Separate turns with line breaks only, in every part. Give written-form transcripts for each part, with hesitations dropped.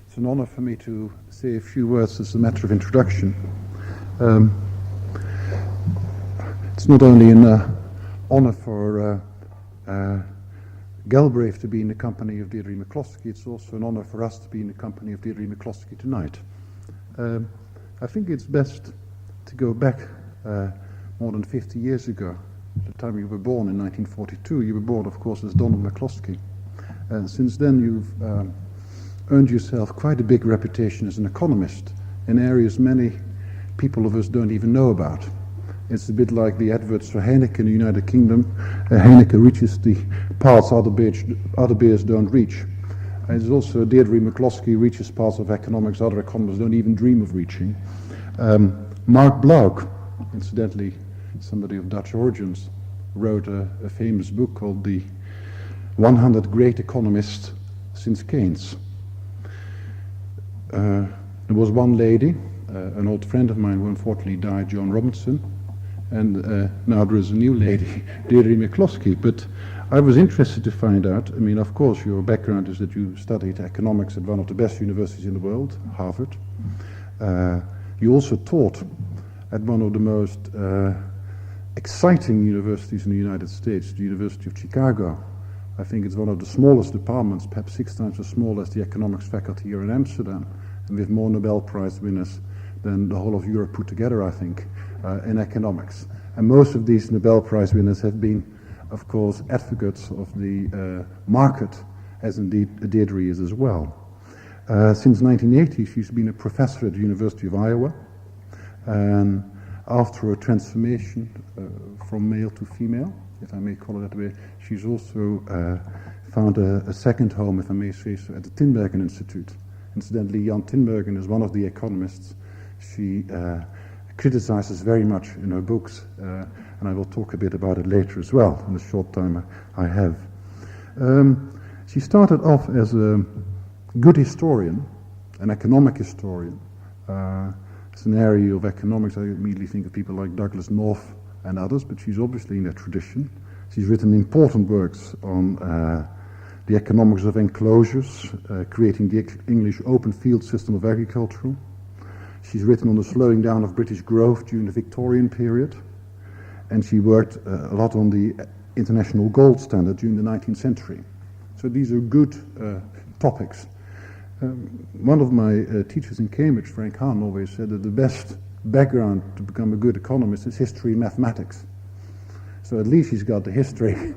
It's an honor for me to say a few words as a matter of introduction. It's not only an honor for Galbraith to be in the company of Deirdre McCloskey, it's also an honor for us to be in the company of Deirdre McCloskey tonight. I think it's best to go back more than 50 years ago, the time you were born in 1942. You were born, of course, as Donald McCloskey. And since then you've earned yourself quite a big reputation as an economist in areas many people of us don't even know about. It's a bit like the adverts for Heineken in the United Kingdom. Heineken reaches the parts other beers don't reach. And it's also Deirdre McCloskey reaches parts of economics other economists don't even dream of reaching. Mark Blauk, incidentally somebody of Dutch origins, wrote a famous book called The 100 Great Economists Since Keynes. There was one lady, an old friend of mine who unfortunately died, Joan Robinson, and now there is a new lady, Deirdre McCloskey. But I was interested to find out, I mean, of course, your background is that you studied economics at one of the best universities in the world, Harvard. You also taught at one of the most exciting universities in the United States, the University of Chicago. I think it's one of the smallest departments, perhaps 6 times as small as the economics faculty here in Amsterdam, and with more Nobel Prize winners than the whole of Europe put together, I think, in economics. And most of these Nobel Prize winners have been, of course, advocates of the market, as indeed Deirdre is as well. Since 1980, she's been a professor at the University of Iowa, and after a transformation from male to female, if I may call it that way, she's also found a second home, if I may say so, at the Tinbergen Institute. Incidentally, Jan Tinbergen is one of the economists she criticizes very much in her books, and I will talk a bit about it later as well, in the short time I have. She started off as a good historian, an economic historian. It's an area of economics, I immediately think of people like Douglas North and others, but she's obviously in that tradition. She's written important works on the economics of enclosures, creating the English open field system of agriculture. She's written on the slowing down of British growth during the Victorian period, and she worked a lot on the international gold standard during the 19th century. So these are good topics. One of my teachers in Cambridge, Frank Hahn, always said that the best background to become a good economist is history and mathematics. So at least she's got the history,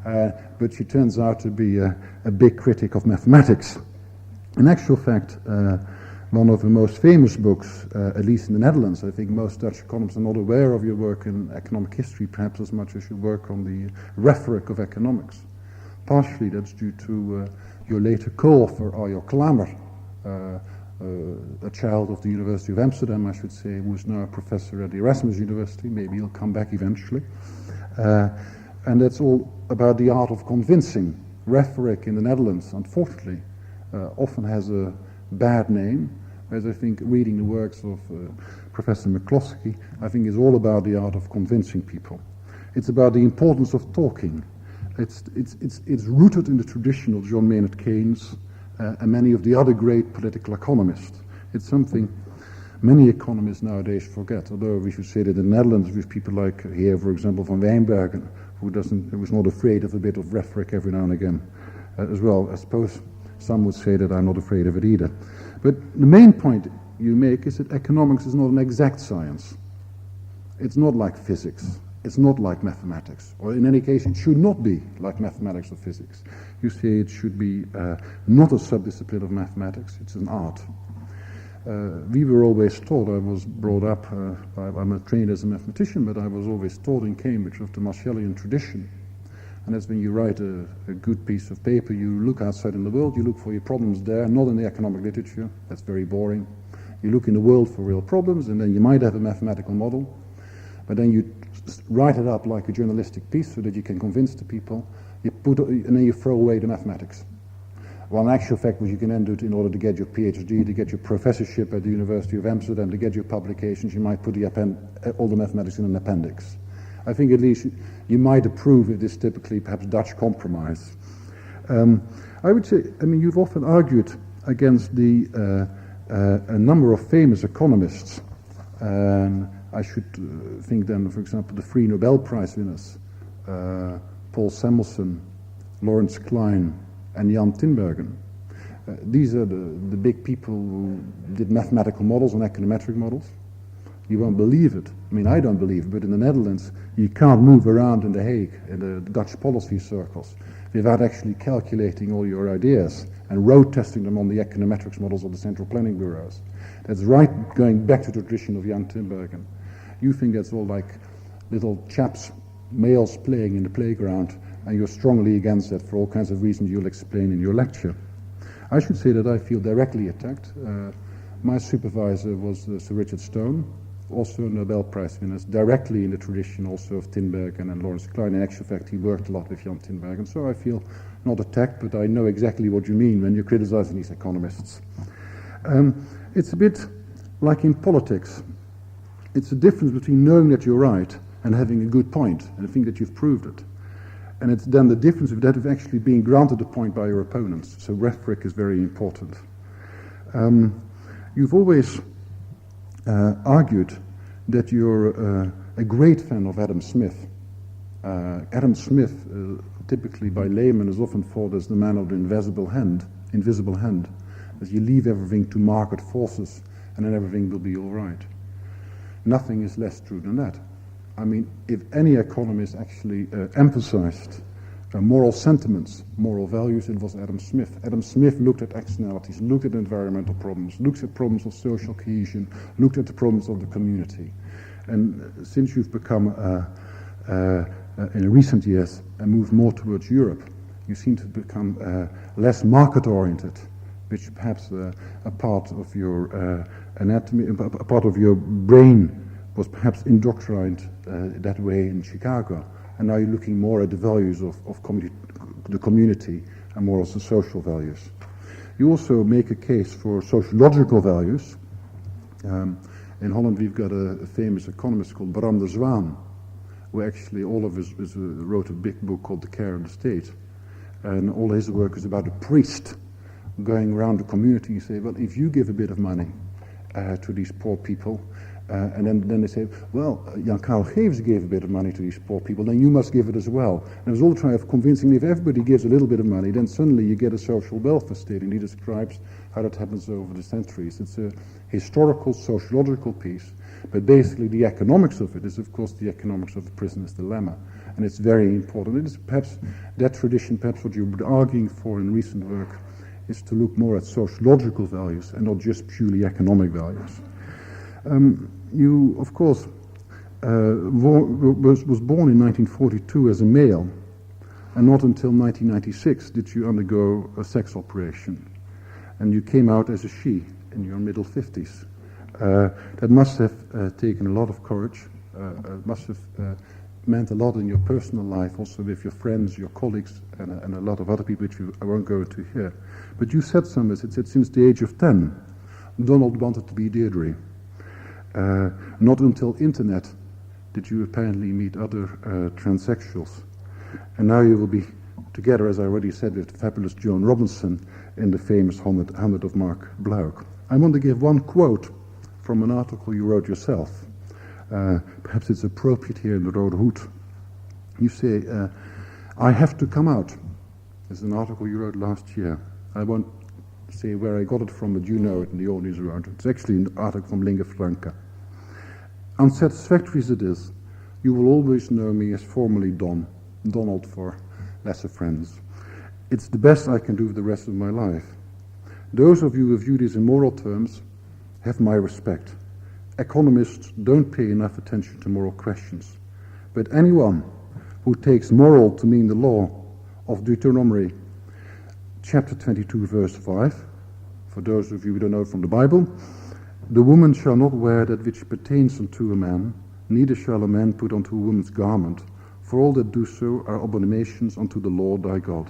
but she turns out to be a big critic of mathematics. In actual fact, one of the most famous books, at least in the Netherlands, I think most Dutch economists are not aware of your work in economic history, perhaps as much as your work on the Rhetoric of Economics. Partially that's due to your later co-author, Arjo Klamer, a child of the University of Amsterdam, I should say, who is now a professor at the Erasmus University. Maybe he'll come back eventually. And that's all about the art of convincing. Rhetoric in the Netherlands, unfortunately, often has a bad name, as I think reading the works of Professor McCloskey, I think is all about the art of convincing people. It's about the importance of talking. It's rooted in the tradition of John Maynard Keynes and many of the other great political economists. It's something many economists nowadays forget, although we should say that in the Netherlands with people like here, for example, Van Wijnbergen, who was not afraid of a bit of rhetoric every now and again as well. I suppose some would say that I'm not afraid of it either. But the main point you make is that economics is not an exact science. It's not like physics. It's not like mathematics, or in any case, it should not be like mathematics or physics. You say it should be not a subdiscipline of mathematics, it's an art. We were always taught, I was brought up, I'm trained as a mathematician, but I was always taught in Cambridge of the Marshallian tradition. And that's when you write a good piece of paper, you look outside in the world, you look for your problems there, not in the economic literature, that's very boring. You look in the world for real problems, and then you might have a mathematical model, but then you write it up like a journalistic piece so that you can convince the people, and then you throw away the mathematics. Well, in actual fact, what you can then do in order to get your PhD, to get your professorship at the University of Amsterdam, to get your publications, you might put all the mathematics in an appendix. I think at least you might approve of this typically perhaps Dutch compromise. I would say, I mean, you've often argued against a number of famous economists. I should think then, for example, the three Nobel Prize winners, Paul Samuelson, Lawrence Klein, and Jan Tinbergen. These are the big people who did mathematical models and econometric models. You won't believe it. I mean, I don't believe it, but in the Netherlands, you can't move around in The Hague, in the Dutch policy circles, without actually calculating all your ideas and road testing them on the econometrics models of the central planning bureaus. That's right, going back to the tradition of Jan Tinbergen. You think that's all like little chaps, males playing in the playground, and you're strongly against that for all kinds of reasons you'll explain in your lecture. I should say that I feel directly attacked. My supervisor was Sir Richard Stone, also Nobel Prize winners, directly in the tradition also of Tinbergen and Lawrence Klein. In actual fact, he worked a lot with Jan Tinbergen, so I feel not attacked, but I know exactly what you mean when you're criticizing these economists. It's a bit like in politics. It's the difference between knowing that you're right and having a good point, and think that you've proved it. And it's then the difference of that of actually being granted a point by your opponents. So rhetoric is very important. You've always argued that you're a great fan of Adam Smith. Adam Smith, typically by laymen, is often thought as the man of the invisible hand, as you leave everything to market forces and then everything will be all right. Nothing is less true than that. I mean, if any economist actually emphasized moral sentiments, moral values, it was Adam Smith. Adam Smith looked at externalities, looked at environmental problems, looked at problems of social cohesion, looked at the problems of the community. And since you've become, in recent years, moved more towards Europe, you seem to become less market-oriented, which perhaps a part of your anatomy, a part of your brain was perhaps indoctrined that way in Chicago, and now you're looking more at the values of the community and more of the social values. You also make a case for sociological values. In Holland we've got a famous economist called Bram de Zwaan, who actually wrote a big book called The Care of the State, and all his work is about a priest going around the community and say, well, if you give a bit of money to these poor people, and then they say, well, Jan Karl Geves gave a bit of money to these poor people, then you must give it as well. And there's all the try of convincing if everybody gives a little bit of money, then suddenly you get a social welfare state, and he describes how that happens over the centuries. It's a historical, sociological piece, but basically the economics of it is, of course, the economics of the prisoner's dilemma, and it's very important. It is perhaps that tradition, perhaps what you've been arguing for in recent work, is to look more at sociological values and not just purely economic values. You, of course, was born in 1942 as a male, and not until 1996 did you undergo a sex operation, and you came out as a she in your middle 50s. That must have taken a lot of courage, must have meant a lot in your personal life, also with your friends, your colleagues, and a lot of other people which I won't go into here. But you said somewhere, it said since the age of 10, Donald wanted to be Deirdre. Not until internet did you apparently meet other transsexuals. And now you will be together, as I already said, with the fabulous Joan Robinson in the famous 100 of Mark Blauk. I want to give one quote from an article you wrote yourself. Perhaps it's appropriate here in the Rode Hoed. You say, I have to come out. It's an article you wrote last year. I won't say where I got it from, but you know it in the audience around. It's actually an article from Lingua Franca. Unsatisfactory as it is, you will always know me as formerly Donald for lesser friends. It's the best I can do for the rest of my life. Those of you who view this in moral terms have my respect. Economists don't pay enough attention to moral questions. But anyone who takes moral to mean the law of Deuteronomy chapter 22 verse 5, for those of you who don't know it from the Bible, the woman shall not wear that which pertains unto a man, neither shall a man put unto a woman's garment, for all that do so are abominations unto the Lord thy God.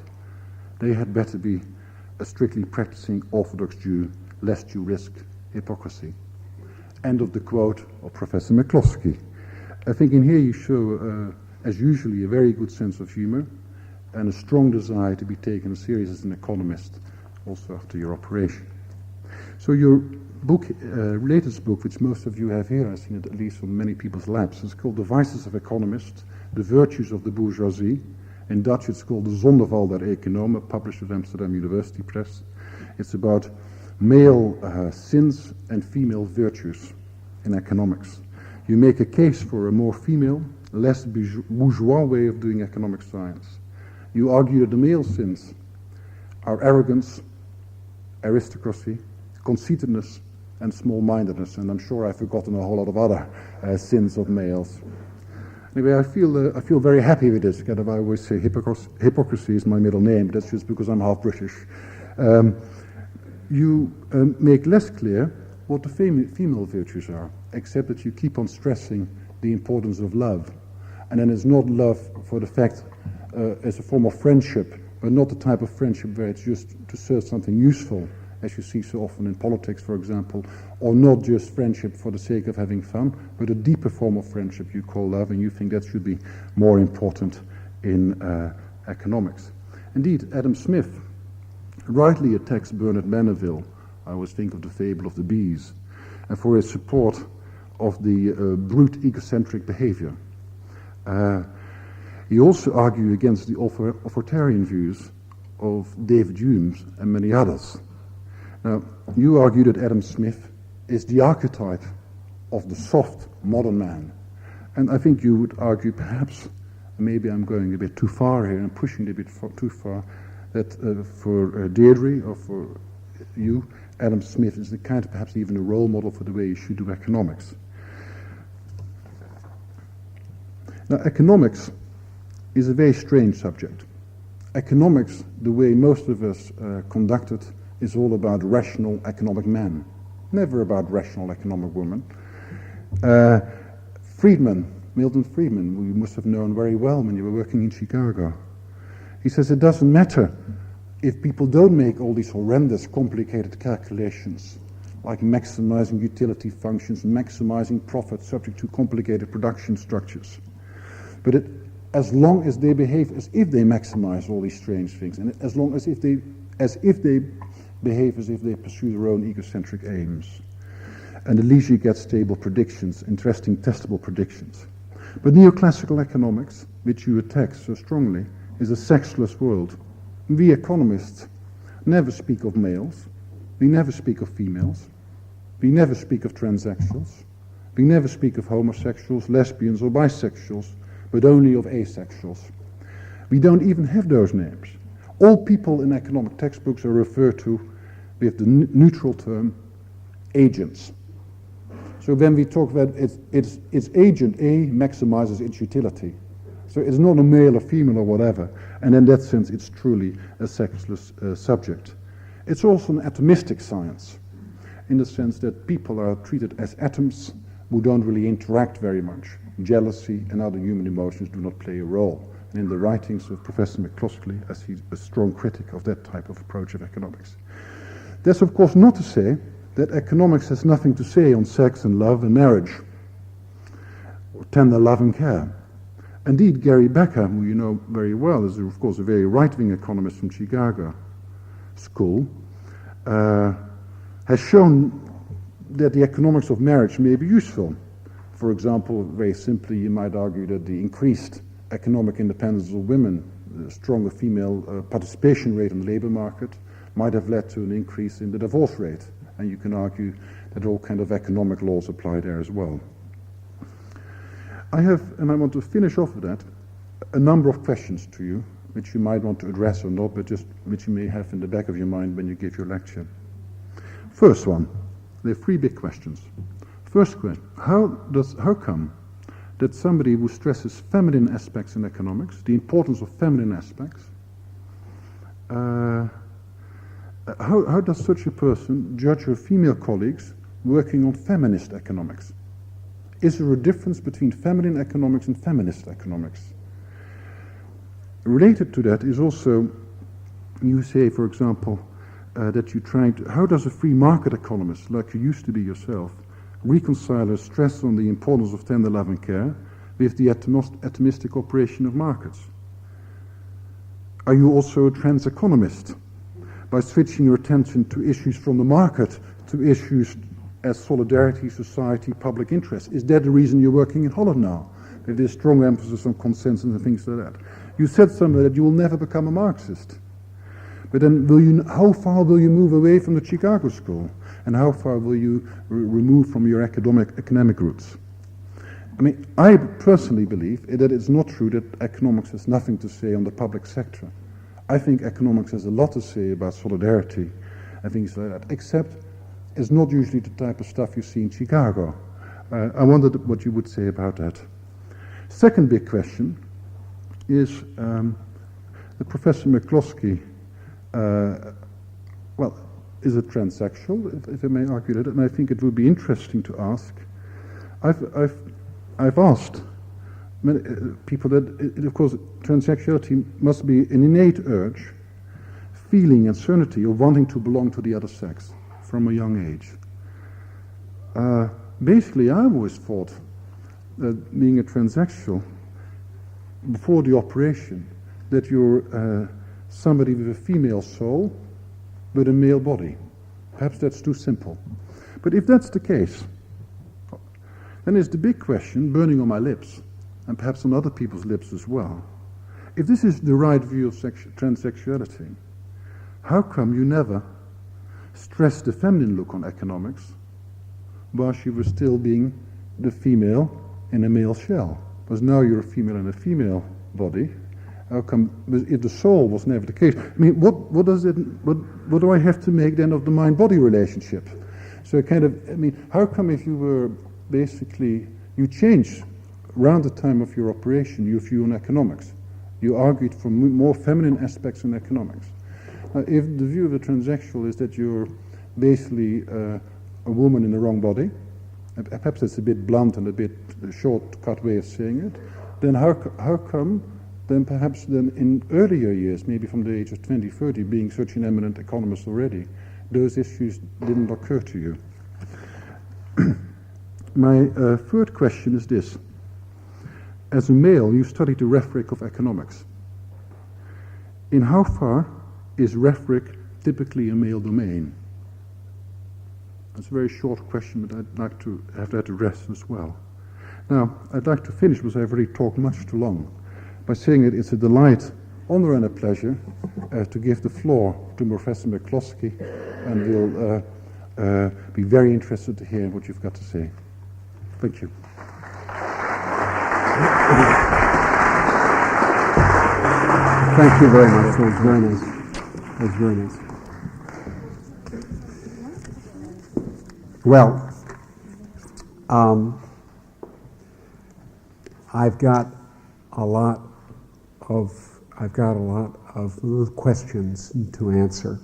They had better be a strictly practicing Orthodox Jew, lest you risk hypocrisy. End of the quote of Professor McCloskey. I think in here you show, as usually, a very good sense of humor and a strong desire to be taken as serious as an economist also after your operation. So your book, latest book, which most of you have here, I've seen it at least on many people's laps, is called The Vices of Economists, The Virtues of the Bourgeoisie. In Dutch it's called De Zondeval der Economen, published at Amsterdam University Press. It's about male sins and female virtues in economics. You make a case for a more female, less bourgeois way of doing economic science. You argue that the male sins are arrogance, aristocracy, conceitedness, and small-mindedness, and I'm sure I've forgotten a whole lot of other sins of males. Anyway, I feel very happy with this. Kind of, I always say hypocrisy is my middle name, but that's just because I'm half British. You make less clear what the female virtues are, except that you keep on stressing the importance of love. And then it's not love for the fact as a form of friendship, but not the type of friendship where it's just to serve something useful, as you see so often in politics, for example, or not just friendship for the sake of having fun, but a deeper form of friendship you call love, and you think that should be more important in economics. Indeed, Adam Smith rightly attacks Bernard Maniville. I always think of the fable of the bees, and for his support of the brute egocentric behavior. He also argued against the authoritarian views of David Hume and many others. Now, you argue that Adam Smith is the archetype of the soft modern man. And I think you would argue perhaps, maybe I'm going a bit too far here and pushing it a bit too far, that for Deirdre or for you, Adam Smith is the kind of perhaps even a role model for the way you should do economics. Now, economics is a very strange subject. Economics, the way most of us conduct it, is all about rational economic men, never about rational economic women. Milton Friedman, we must have known very well when you were working in Chicago. He says it doesn't matter if people don't make all these horrendous, complicated calculations, like maximizing utility functions, maximizing profit subject to complicated production structures. But as long as they behave as if they maximize all these strange things, and as long as if they behave as if they pursue their own egocentric aims. And at least you get stable predictions, interesting testable predictions. But neoclassical economics, which you attack so strongly, is a sexless world. We economists never speak of males, we never speak of females, we never speak of transsexuals, we never speak of homosexuals, lesbians or bisexuals, but only of asexuals. We don't even have those names. All people in economic textbooks are referred to with the neutral term agents. So when we talk about its agent A maximizes its utility. So it's not a male or female or whatever, and in that sense it's truly a sexless subject. It's also an atomistic science, in the sense that people are treated as atoms who don't really interact very much. Jealousy and other human emotions do not play a role. And in the writings of Professor McCloskey, I see a strong critic of that type of approach of economics. That's of course not to say that economics has nothing to say on sex and love and marriage, or tender love and care. Indeed, Gary Becker, who you know very well, is of course a very right-wing economist from Chicago School, has shown that the economics of marriage may be useful. For example, very simply, you might argue that the increased economic independence of women, the stronger female participation rate in the labor market, might have led to an increase in the divorce rate. And you can argue that all kind of economic laws apply there as well. I have, and I want to finish off with that, a number of questions to you, which you might want to address or not, but just which you may have in the back of your mind when you give your lecture. First one, there are three big questions. First question, how come that somebody who stresses feminine aspects in economics, the importance of feminine aspects, how does such a person judge her female colleagues working on feminist economics? Is there a difference between feminine economics and feminist economics? Related to that is also, you say, for example, that you're trying to, how does a free market economist, like you used to be yourself, reconcile her stress on the importance of tender love and care with the atomistic operation of markets? Are you also a trans economist? by switching your attention to issues from the market to issues as solidarity, society, public interest. Is that the reason you're working in Holland now? That there's strong emphasis on consensus and things like that. You said somewhere that you will never become a Marxist. But then how far will you move away from the Chicago School? And how far will you remove from your economic roots? I mean, I personally believe that it's not true that economics has nothing to say on the public sector. I think economics has a lot to say about solidarity and things like that, except it's not usually the type of stuff you see in Chicago. I wondered what you would say about that. Second big question is the Professor McCloskey, is a transsexual, if I may argue that, and I think it would be interesting to ask. I've asked many people that, of course, transsexuality must be an innate urge, feeling and certainty of wanting to belong to the other sex from a young age. Basically, I always thought that being a transsexual, before the operation, that you're somebody with a female soul with a male body. Perhaps that's too simple. But if that's the case, then there's the big question burning on my lips, and perhaps on other people's lips as well. If this is the right view of transsexuality, how come you never stressed the feminine look on economics while she was still being the female in a male shell? Because now you're a female in a female body. How come, if the soul was never the case? I mean, what do I have to make then of the mind-body relationship? So how come if you were basically, you changed around the time of your operation your view on economics? You argued for more feminine aspects in economics. Now, if the view of a transsexual is that you're basically a woman in the wrong body, and perhaps it's a bit blunt and a bit short-cut way of saying it, then how come then perhaps then in earlier years, maybe from the age of 20, 30, being such an eminent economist already, those issues didn't occur to you? My third question is this. As a male, you studied the rhetoric of economics. In how far is rhetoric typically a male domain? That's a very short question, but I'd like to have that addressed as well. Now, I'd like to finish, because I've already talked much too long, by saying that it's a delight, honor and a pleasure to give the floor to Professor McCloskey, and we'll be very interested to hear what you've got to say. Thank you.
Thank you very much. That was very nice. That was very nice. Well, I've got a lot of questions to answer.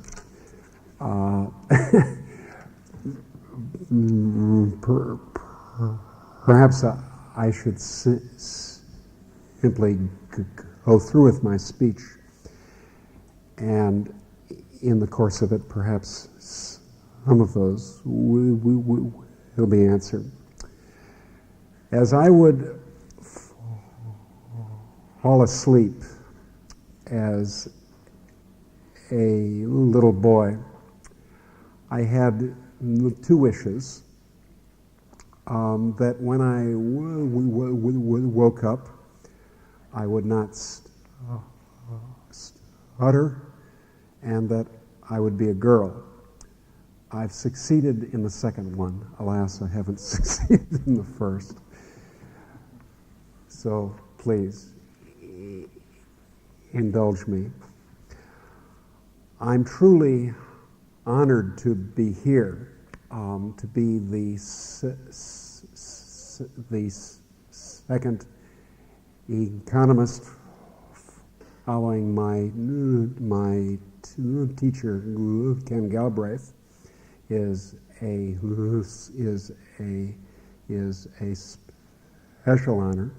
Perhaps I should simply go through with my speech, and in the course of it, perhaps some of those will be answered. As I would fall asleep as a little boy, I had two wishes. That when I woke up, I would not stutter, and that I would be a girl. I've succeeded in the second one. Alas, I haven't succeeded in the first. So please, indulge me. I'm truly honored to be here, to be the second economist following my teacher, Ken Galbraith, is a special honor.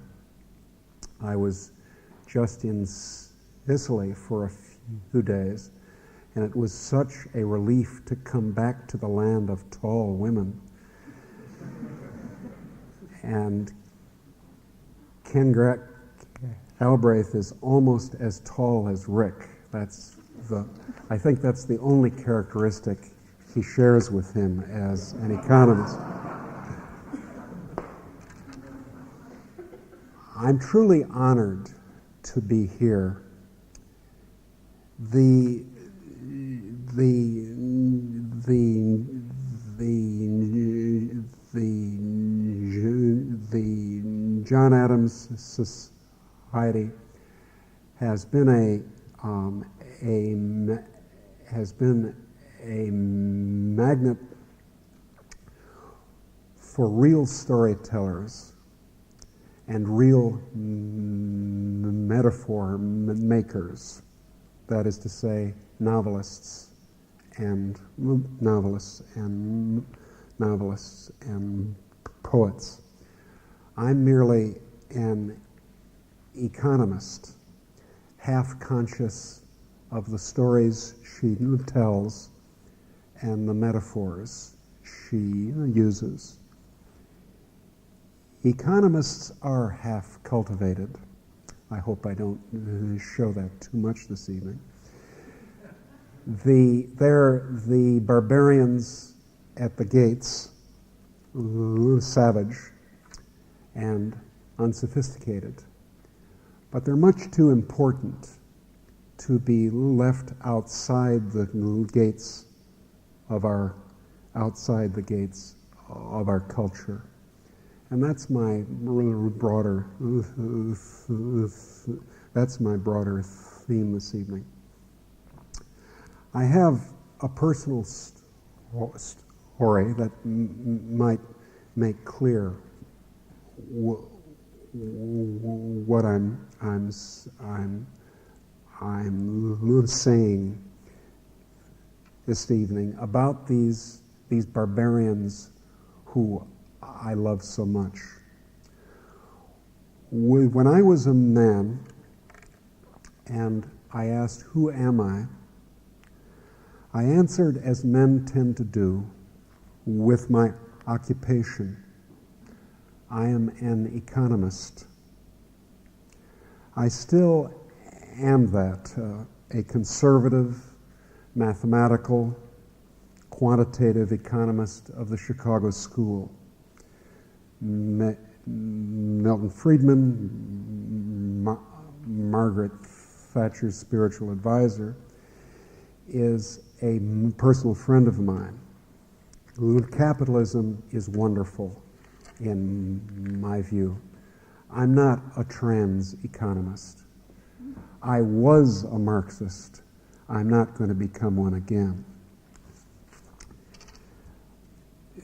I was just in Sicily for a few days, and it was such a relief to come back to the land of tall women. And Ken Galbraith is almost as tall as Rick. That's I think that's the only characteristic he shares with him as an economist. I'm truly honored to be here. The John Adams Society has been a magnet for real storytellers and real metaphor makers. That is to say, novelists and poets. I'm merely an economist, half conscious of the stories she tells and the metaphors she uses. Economists are half cultivated. I hope I don't show that too much this evening. They're the barbarians at the gates, savage and unsophisticated. But they're much too important to be left outside the gates of our culture. And that's my broader theme this evening. I have a personal story that might make clear what I'm saying this evening about these barbarians who I love so much. When I was a man and I asked, "Who am I?" I answered, as men tend to do, with my occupation. I am an economist. I still am that, a conservative, mathematical, quantitative economist of the Chicago School. Milton Friedman, Margaret Thatcher's spiritual advisor, is a personal friend of mine. Capitalism is wonderful, in my view. I'm not a trans economist. I was a Marxist. I'm not going to become one again.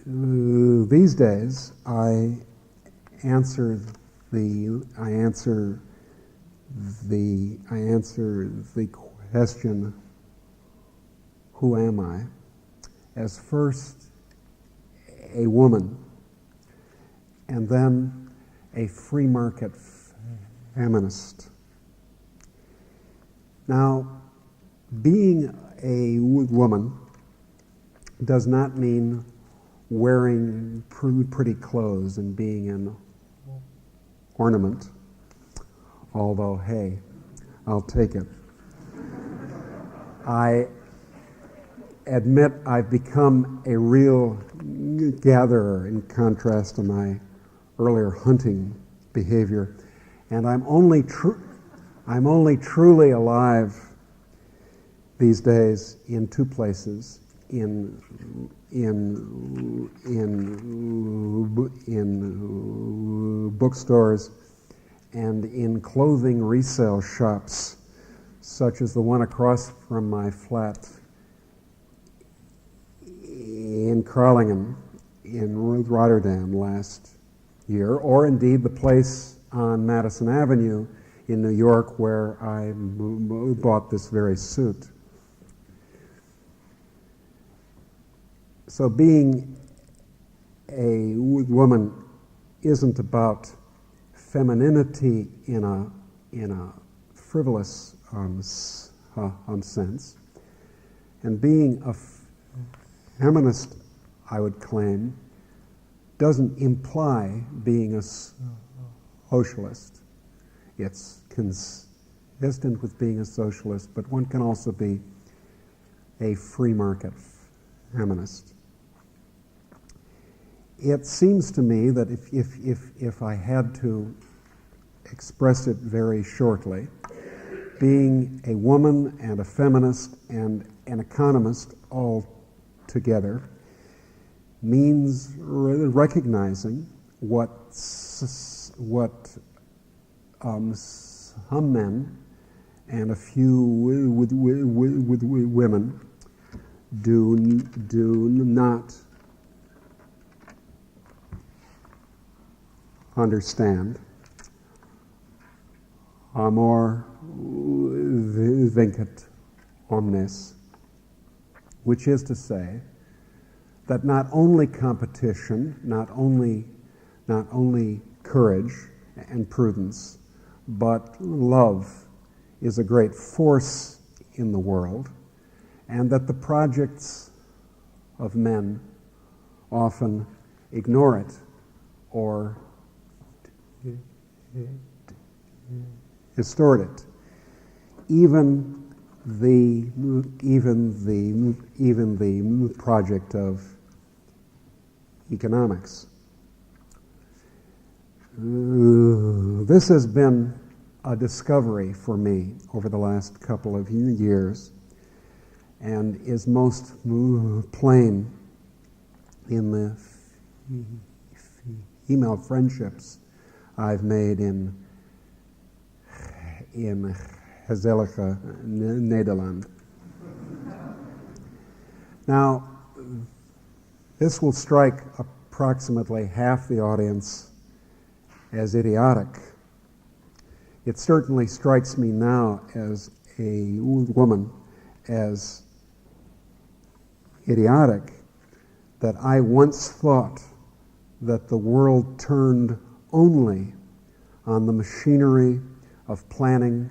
These days, I answer the question, "Who am I?" as first a woman, and then a free market feminist. Now, being a woman does not mean wearing pretty clothes and being an ornament, although, hey, I'll take it. I admit I've become a real gatherer in contrast to my earlier hunting behavior, and I'm only truly alive these days in two places: in bookstores and in clothing resale shops, such as the one across from my flat in Kralingen in Rotterdam last year, or indeed the place on Madison Avenue in New York where I bought this very suit. So being a woman isn't about femininity in a frivolous sense, and being a feminist, I would claim, doesn't imply being a socialist. It's consistent with being a socialist, but one can also be a free market feminist. It seems to me that if I had to express it very shortly, being a woman and a feminist and an economist all together means recognizing what some men and a few women do not understand. Amor vincat omnes, which is to say that not only competition, not only courage and prudence, but love is a great force in the world, and that the projects of men often ignore it or distort it. Even the project of economics. This has been a discovery for me over the last couple of years, and is most plain in the female friendships I've made in gezellige Nederland. Now, this will strike approximately half the audience as idiotic. It certainly strikes me now as a woman as idiotic that I once thought that the world turned only on the machinery of planning,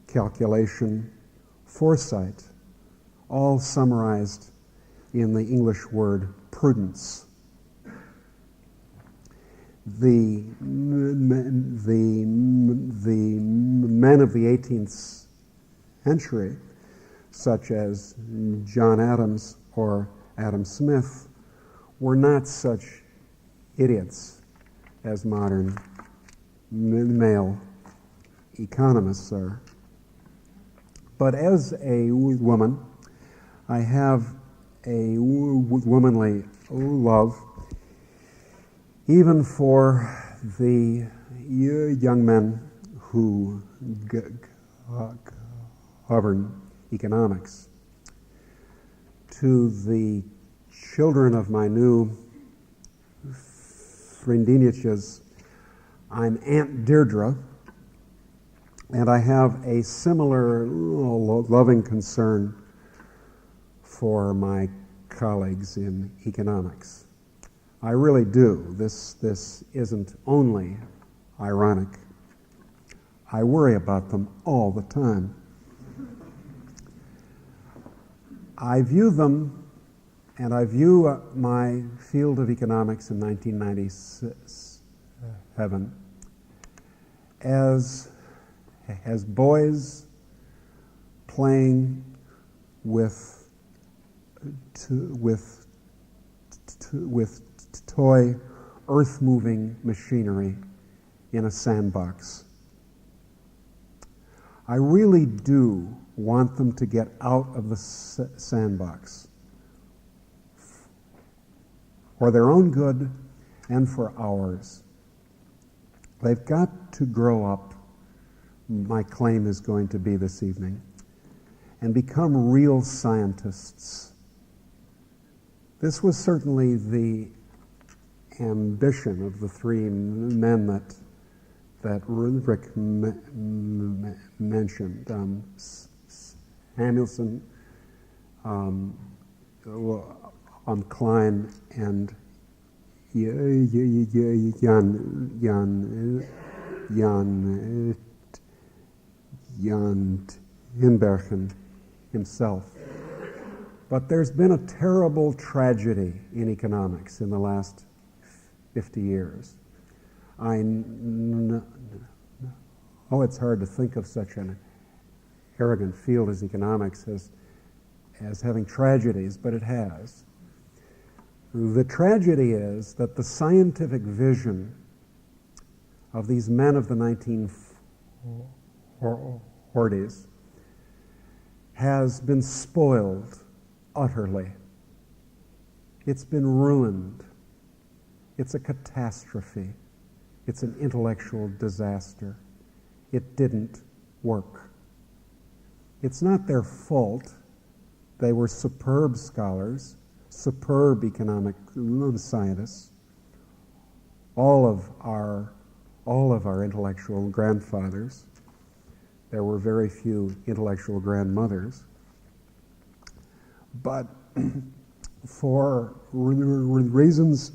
calculation, foresight, all summarized in the English word prudence. The men of the 18th century, such as John Adams or Adam Smith, were not such idiots as modern male economists are. But as a woman, I have a womanly love even for the young men who govern economics. To the children of my new vriendinnetjes, I'm Aunt Deirdre, and I have a similar loving concern for my colleagues in economics. I really do. This isn't only ironic. I worry about them all the time. I view them, and I view my field of economics in 1997 as boys playing with toy earth-moving machinery in a sandbox. I really do want them to get out of the sandbox for their own good and for ours. They've got to grow up, my claim is going to be this evening, and become real scientists. This was certainly the ambition of the three men that Rick mentioned. Samuelson, Klein, and Jan Tinbergen himself. But there's been a terrible tragedy in economics in the last 50 years. I know it's hard to think of such an arrogant field as economics as having tragedies, but it has. The tragedy is that the scientific vision of these men of the 1940s has been spoiled utterly. It's been ruined. It's a catastrophe. It's an intellectual disaster. It didn't work. It's not their fault. They were superb scholars, superb economic scientists. All of our intellectual grandfathers. There were very few intellectual grandmothers. But for reasons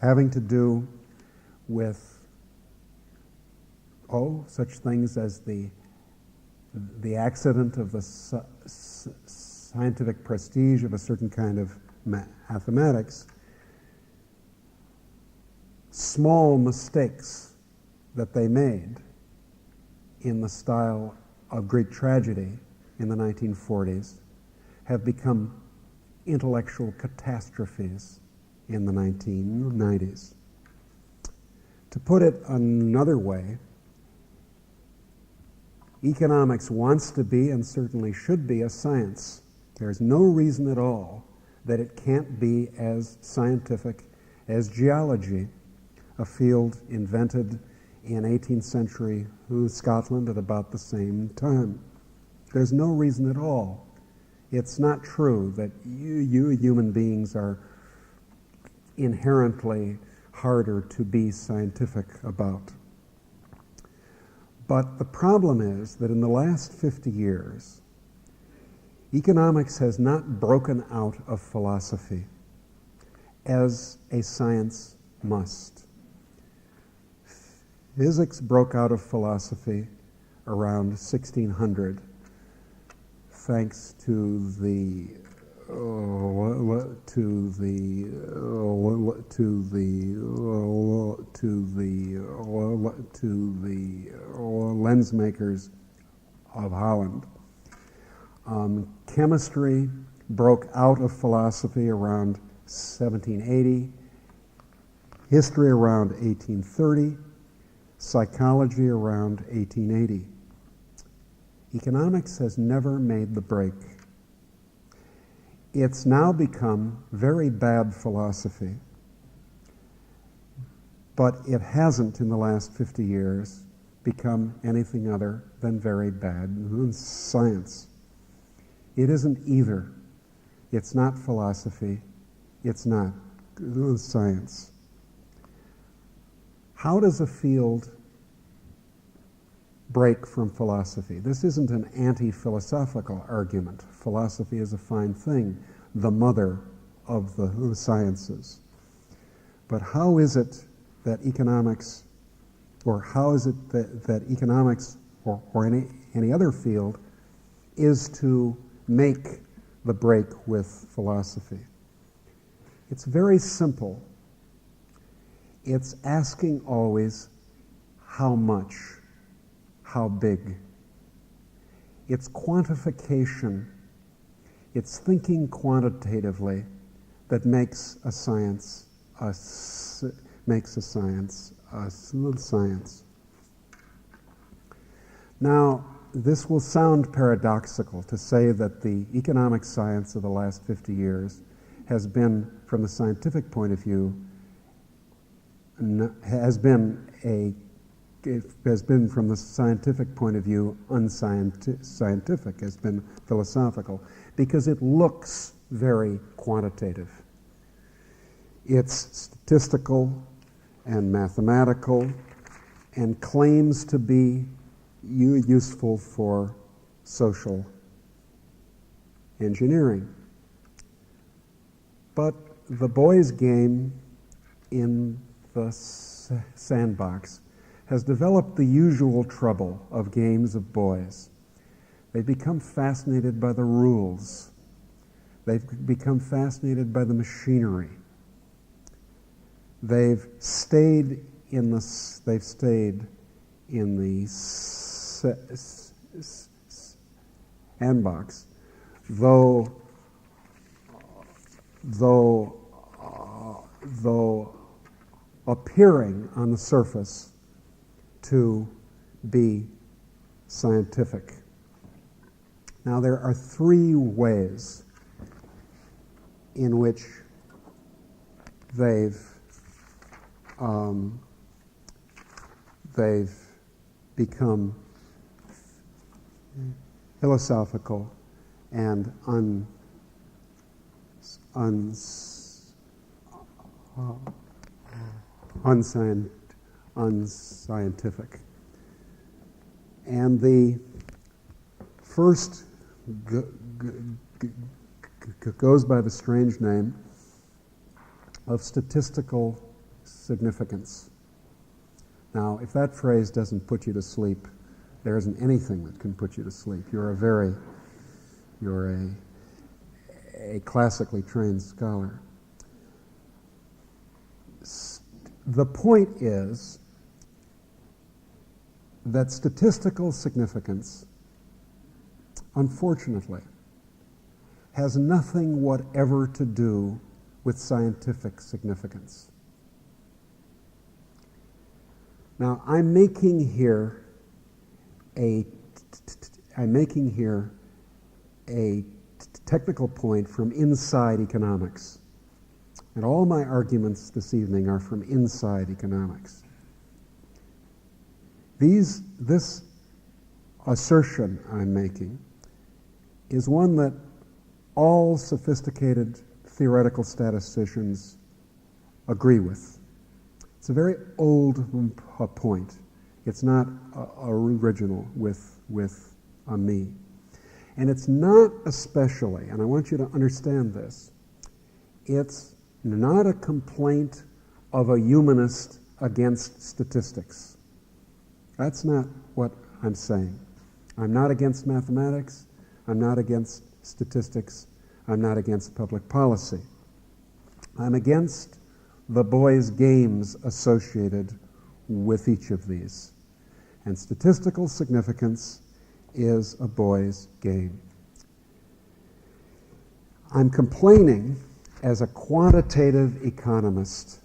having to do with such things as the accident of the scientific prestige of a certain kind of mathematics, small mistakes that they made in the style of Greek tragedy in the 1940s have become intellectual catastrophes in the 1990s. To put it another way, economics wants to be and certainly should be a science. There's no reason at all that it can't be as scientific as geology, a field invented in 18th century Scotland at about the same time. There's no reason at all. It's not true that you human beings are inherently harder to be scientific about. But the problem is that in the last 50 years, economics has not broken out of philosophy as a science must. Physics broke out of philosophy around 1600, thanks to the lens makers of Holland. Chemistry broke out of philosophy around 1780, history around 1830, psychology around 1880. Economics has never made the break. It's now become very bad philosophy, but it hasn't in the last 50 years become anything other than very bad science. It isn't either. It's not philosophy. It's not science. How does a field break from philosophy? This isn't an anti-philosophical argument. Philosophy is a fine thing, the mother of the sciences. But how is it that economics, or how is it that economics or any other field is to make the break with philosophy? It's very simple. It's asking always how much, how big. It's quantification. It's thinking quantitatively that makes a science a science. Now, this will sound paradoxical to say that the economic science of the last 50 years has been, from the scientific point of view, has been from the scientific point of view unscientific, has been philosophical, because it looks very quantitative. It's statistical and mathematical and claims to be useful for social engineering. But the boys' game in the sandbox has developed the usual trouble of games of boys. They've become fascinated by the rules. They've become fascinated by the machinery. They've stayed in in the sandbox, though appearing on the surface to be scientific. Now, there are three ways in which they've become philosophical and unscientific. And the first goes by the strange name of statistical significance. Now, if that phrase doesn't put you to sleep, there isn't anything that can put you to sleep. You're a classically trained scholar. The point is that statistical significance, unfortunately, has nothing whatever to do with scientific significance. Now, I'm making here a technical point from inside economics. And all my arguments this evening are from inside economics. This assertion I'm making is one that all sophisticated theoretical statisticians agree with. It's a very old point. It's not original with me. And it's not especially, and I want you to understand this, it's not a complaint of a humanist against statistics. That's not what I'm saying. I'm not against mathematics. I'm not against statistics. I'm not against public policy. I'm against the boys' games associated with each of these. And statistical significance is a boys' game. I'm complaining as a quantitative economist,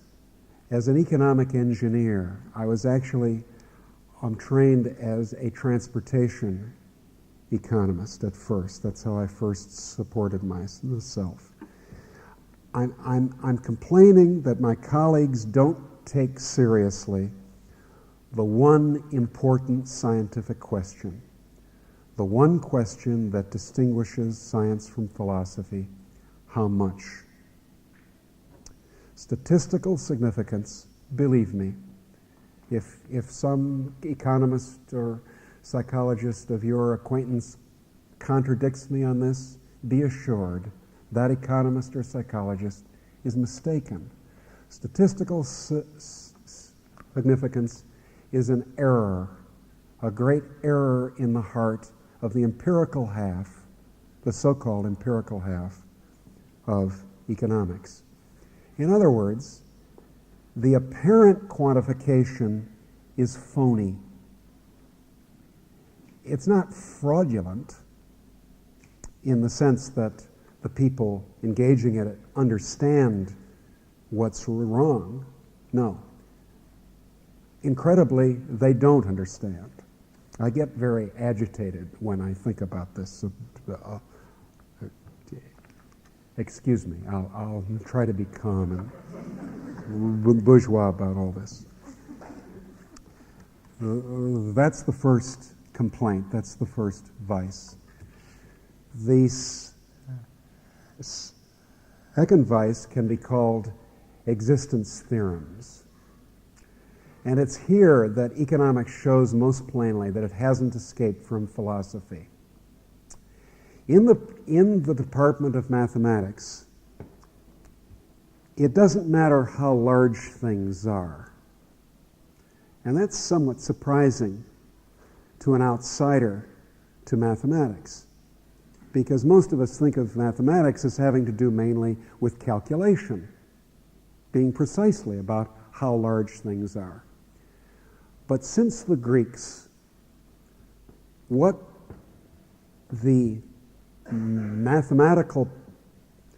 as an economic engineer. I'm trained as a transportation economist at first. That's how I first supported myself. I'm complaining that my colleagues don't take seriously the one important scientific question, the one question that distinguishes science from philosophy: how much? Statistical significance, believe me, if some economist or psychologist of your acquaintance contradicts me on this, be assured that economist or psychologist is mistaken. Statistical significance is an error, a great error in the heart of the empirical half, the so-called empirical half of economics. In other words, the apparent quantification is phony. It's not fraudulent in the sense that the people engaging in it understand what's wrong. No. Incredibly, they don't understand. I get very agitated when I think about this. Excuse me, I'll try to be calm and bourgeois about all this. That's the first complaint, that's the first vice. The second vice can be called existence theorems. And it's here that economics shows most plainly that it hasn't escaped from philosophy. In the Department of Mathematics, it doesn't matter how large things are. And that's somewhat surprising to an outsider to mathematics, because most of us think of mathematics as having to do mainly with calculation, being precisely about how large things are. But since the Greeks, what the mathematical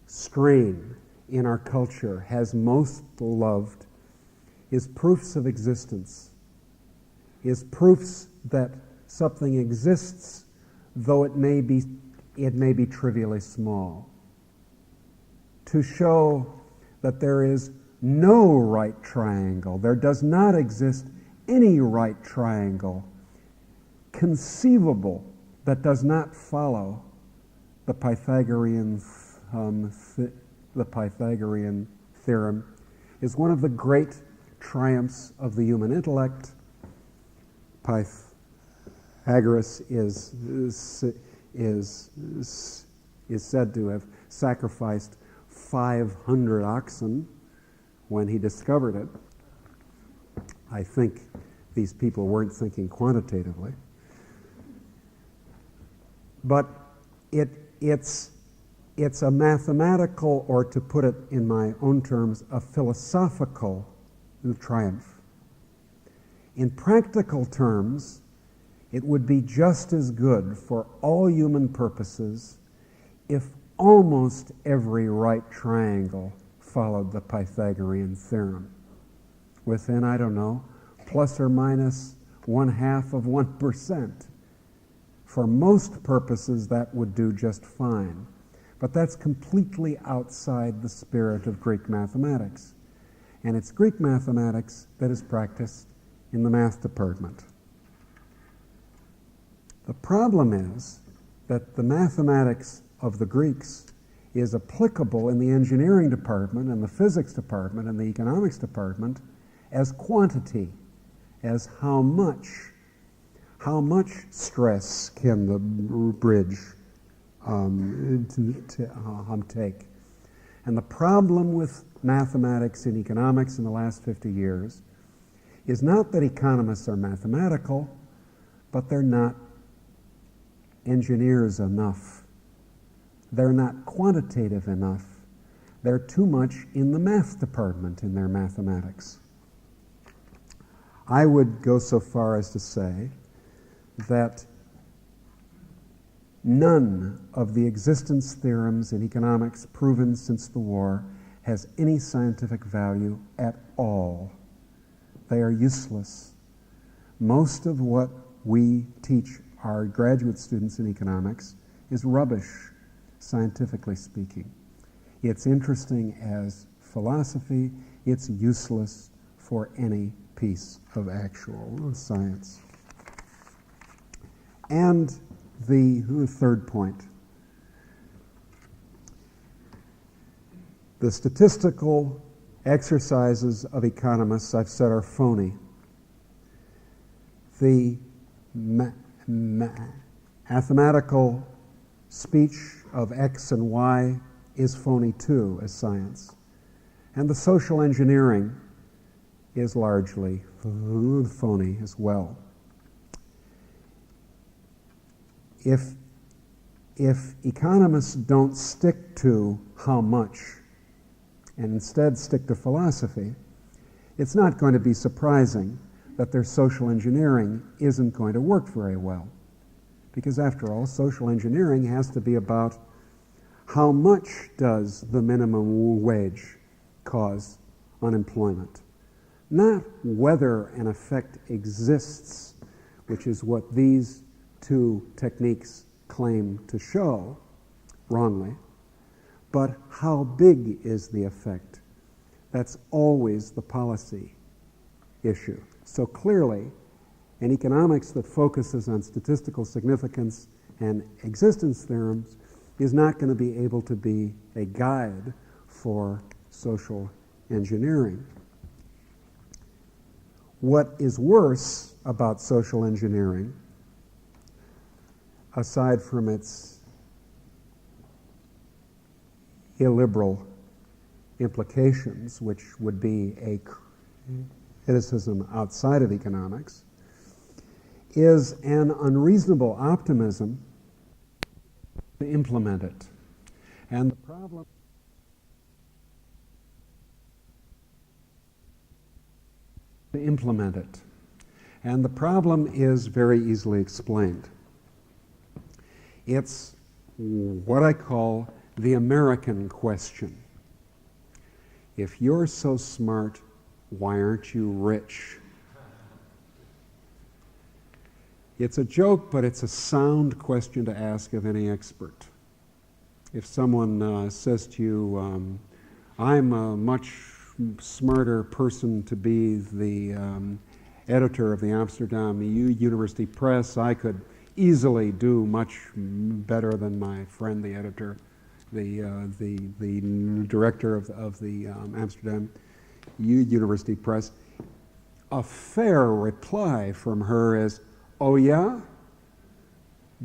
strain in our culture has most loved is proofs of existence, is proofs that something exists, though it may be trivially small. To show that there is no right triangle, there does not exist any right triangle conceivable that does not follow the Pythagorean theorem, is one of the great triumphs of the human intellect. Pythagoras is said to have sacrificed 500 oxen when he discovered it. I think these people weren't thinking quantitatively. But it's a mathematical, or to put it in my own terms, a philosophical triumph. In practical terms, it would be just as good for all human purposes if almost every right triangle followed the Pythagorean theorem. Within, I don't know, plus or minus 0.5%. For most purposes, that would do just fine. But that's completely outside the spirit of Greek mathematics. And it's Greek mathematics that is practiced in the math department. The problem is that the mathematics of the Greeks is applicable in the engineering department and the physics department and the economics department as quantity, as how much stress can the bridge take. And the problem with mathematics in economics in the last 50 years is not that economists are mathematical, but they're not engineers enough. They're not quantitative enough. They're too much in the math department in their mathematics. I would go so far as to say that none of the existence theorems in economics proven since the war has any scientific value at all. They are useless. Most of what we teach our graduate students in economics is rubbish, scientifically speaking. It's interesting as philosophy, it's useless for any piece of actual science. And the third point, the statistical exercises of economists, I've said, are phony. The mathematical speech of X and Y is phony too as science. And the social engineering is largely phony as well. If economists don't stick to how much and instead stick to philosophy, it's not going to be surprising that their social engineering isn't going to work very well. Because after all, social engineering has to be about how much does the minimum wage cause unemployment, not whether an effect exists, which is what these two techniques claim to show, wrongly, but how big is the effect? That's always the policy issue. So clearly, an economics that focuses on statistical significance and existence theorems is not going to be able to be a guide for social engineering. What is worse about social engineering, aside from its illiberal implications, which would be a criticism outside of economics, is an unreasonable optimism to implement it. And the problem And the problem is very easily explained. It's what I call the American question. If you're so smart, why aren't you rich? It's a joke, but it's a sound question to ask of any expert. If someone says to you, I'm a much smarter person to be the editor of the Amsterdam University Press, I could easily do much better than my friend, the editor, the director of the Amsterdam University Press. A fair reply from her is, oh yeah?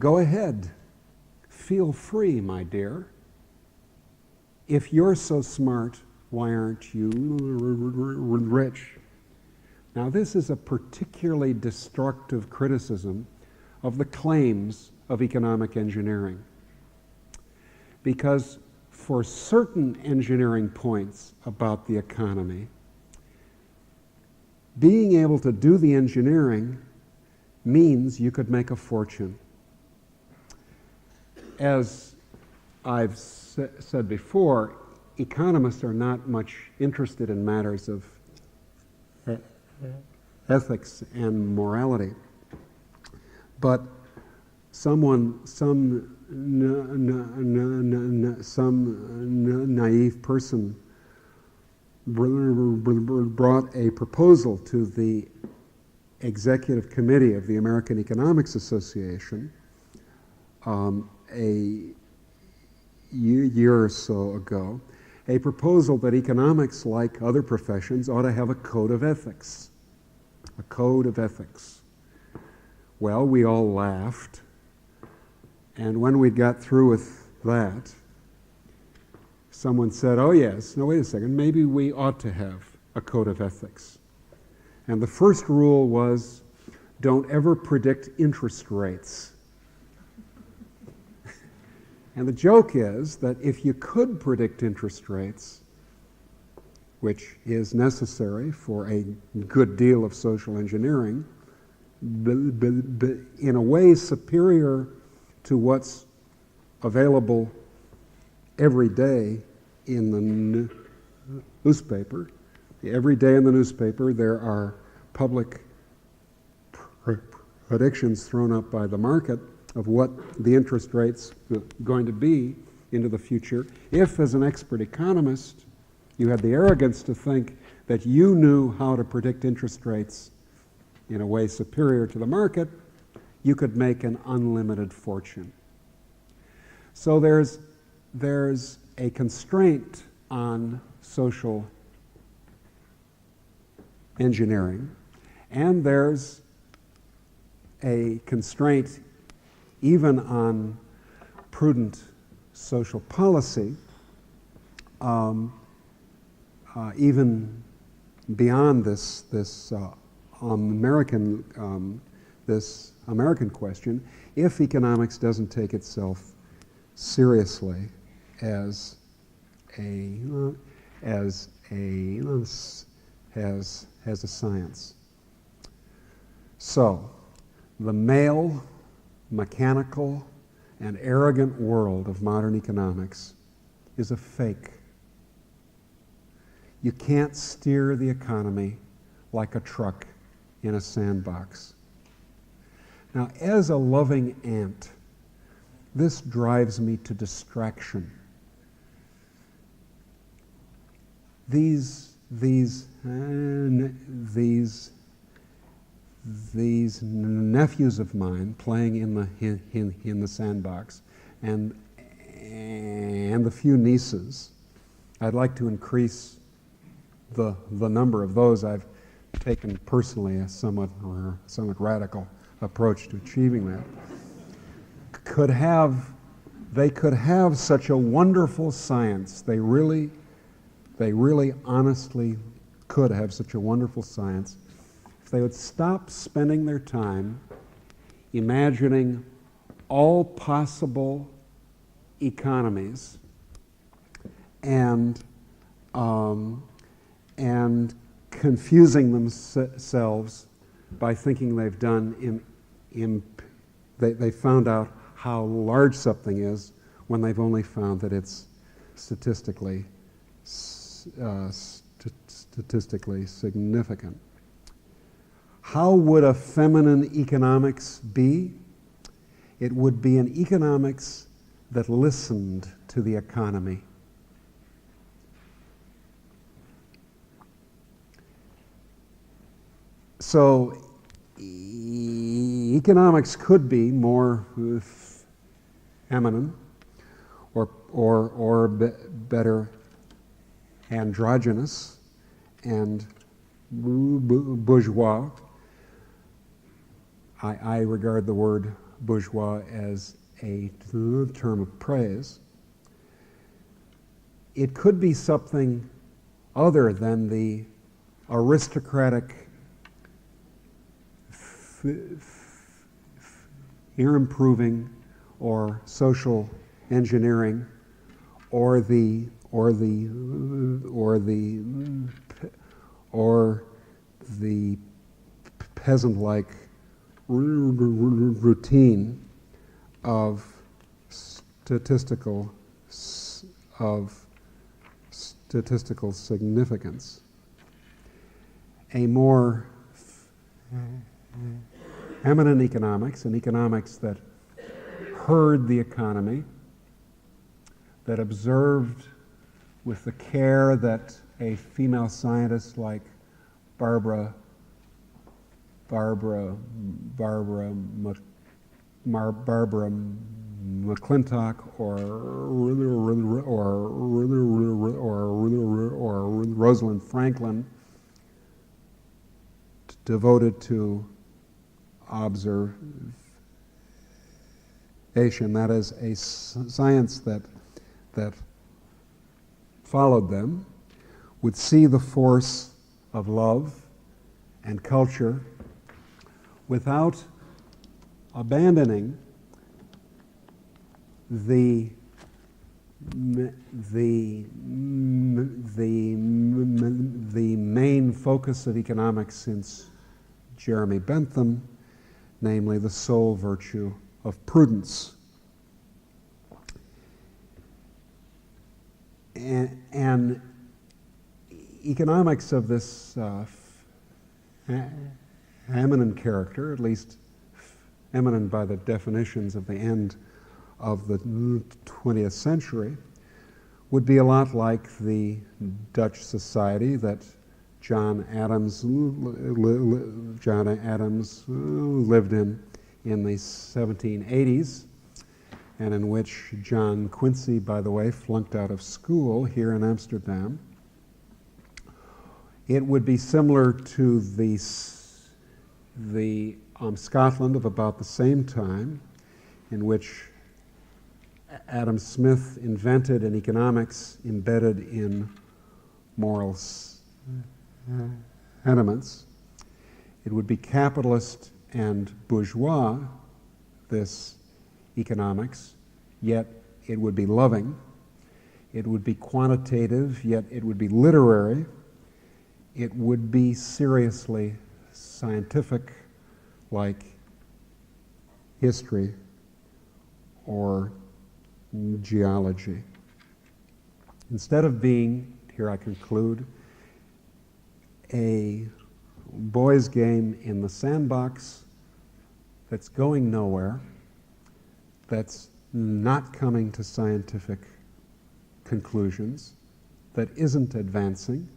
Go ahead. Feel free, my dear. If you're so smart, why aren't you rich? Now, this is a particularly destructive criticism of the claims of economic engineering. Because for certain engineering points about the economy, being able to do the engineering means you could make a fortune. As I've said before, economists are not much interested in matters of ethics and morality. But some naive person brought a proposal to the executive committee of the American Economics Association a year or so ago, a proposal that economics, like other professions, ought to have a code of ethics. A code of ethics. Well, we all laughed, and when we got through with that, someone said, oh yes, no, wait a second, maybe we ought to have a code of ethics. And the first rule was, don't ever predict interest rates. And the joke is that if you could predict interest rates, which is necessary for a good deal of social engineering, in a way superior to what's available every day in the newspaper. Every day in the newspaper there are public predictions thrown up by the market of what the interest rate's going to be into the future. If, as an expert economist, you had the arrogance to think that you knew how to predict interest rates in a way superior to the market, you could make an unlimited fortune. So there's a constraint on social engineering, and there's a constraint even on prudent social policy, even beyond this American question, if economics doesn't take itself seriously as a science. So, the male, mechanical, and arrogant world of modern economics is a fake. You can't steer the economy like a truck in a sandbox. Now, as a loving aunt, this drives me to distraction. These nephews of mine playing in the sandbox, and the few nieces, I'd like to increase the number of those. I've taken personally a somewhat radical approach to achieving that. They could have such a wonderful science. They really honestly could have such a wonderful science if they would stop spending their time imagining all possible economies and confusing themselves by thinking they've done, they found out how large something is when they've only found that it's statistically significant. How would a feminine economics be? It would be an economics that listened to the economy. So economics could be more feminine or better androgynous and bourgeois. I regard the word bourgeois as a term of praise. It could be something other than the aristocratic, ear-improving or social engineering, or the peasant-like routine of statistical significance. A more eminent economics, an economics that heard the economy, that observed with the care that a female scientist like Barbara McClintock or Rosalind Franklin devoted to observation. That is a science that followed them, would see the force of love and culture without abandoning the main focus of economics since Jeremy Bentham, namely the sole virtue of prudence. And economics of this eminent character, at least eminent by the definitions of the end of the 20th century, would be a lot like the Dutch society that John Adams lived in the 1780s, and in which John Quincy, by the way, flunked out of school here in Amsterdam. It would be similar to the Scotland of about the same time, in which Adam Smith invented an economics embedded in moral sentiments. It would be capitalist and bourgeois, this economics, yet it would be loving. It would be quantitative, yet it would be literary. It would be seriously scientific, like history or geology. Instead of being, here I conclude, a boys' game in the sandbox that's going nowhere, that's not coming to scientific conclusions, that isn't advancing,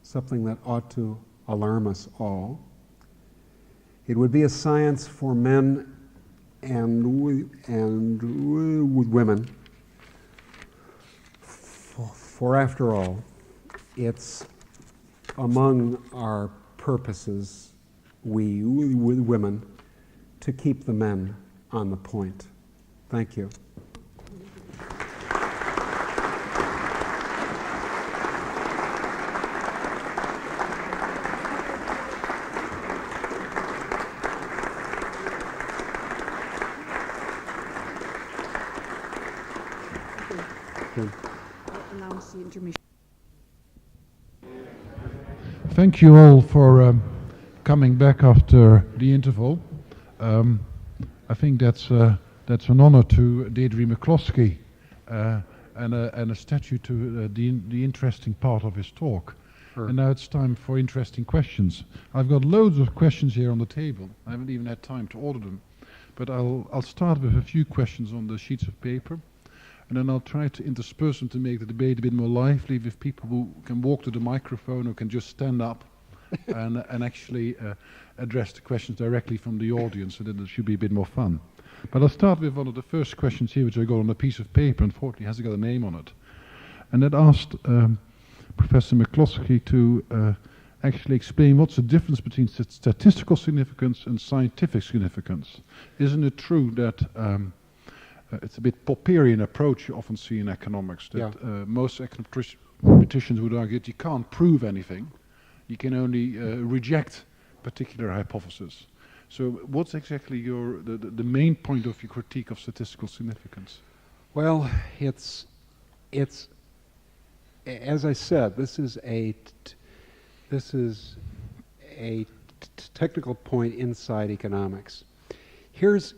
something that ought to alarm us all. It would be a science for men and with women, for after all, it's among our purposes, we women, to keep the men on the point. Thank you.
Announce the intermission.
Thank you all for coming back after the interval. I think that's an honor to Deirdre McCloskey and a statue to the interesting part of his talk. Sure. And now it's time for interesting questions. I've got loads of questions here on the table. I haven't even had time to order them. But I'll start with a few questions on the sheets of paper, and then I'll try to intersperse them to make the debate a bit more lively with people who can walk to the microphone or can just stand up and actually address the questions directly from the audience, so that it should be a bit more fun. But I'll start with one of the first questions here, which I got on a piece of paper. Unfortunately, it hasn't got a name on it. And that asked Professor McCloskey to actually explain what's the difference between statistical significance and scientific significance. Isn't it true that it's a bit Popperian approach you often see in economics, that most econometricians would argue that you can't prove anything, you can only reject particular hypotheses. So what's exactly the main point of your critique of statistical significance?
Well, it's as I said, this is a technical point inside economics. Here's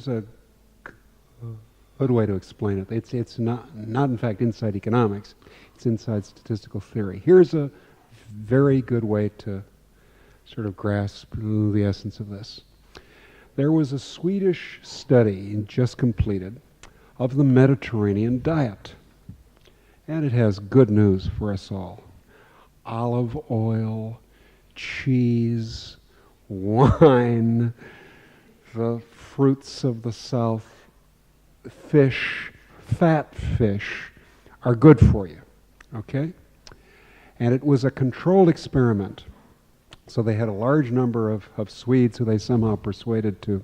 a good way to explain it. It's not in fact inside economics. It's inside statistical theory. Here's a very good way to sort of grasp the essence of this. There was a Swedish study just completed of the Mediterranean diet, and it has good news for us all. Olive oil, cheese, wine, the fruits of the south, fish, fat fish are good for you, okay? And it was a controlled experiment. So they had a large number of Swedes who they somehow persuaded to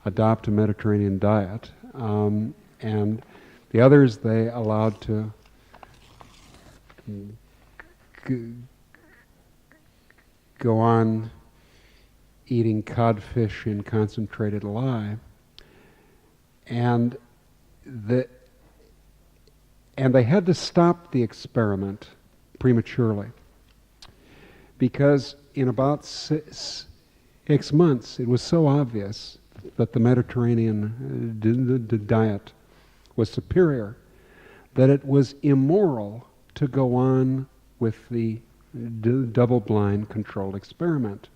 adopt a Mediterranean diet, and the others they allowed to go on eating codfish in concentrated lye, and they had to stop the experiment prematurely, because in about 6 months it was so obvious that the Mediterranean diet was superior that it was immoral to go on with the double-blind controlled experiment.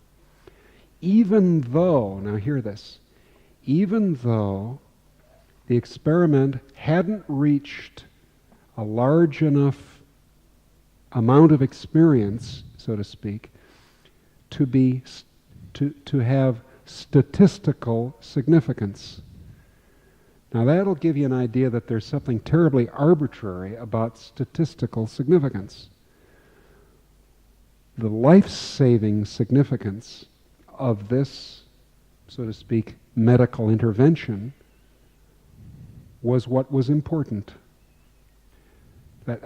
Even though, now hear this, even though the experiment hadn't reached a large enough amount of experience, so to speak, to have statistical significance. Now that'll give you an idea that there's something terribly arbitrary about statistical significance. The life-saving significance of this, so to speak, medical intervention was what was important. That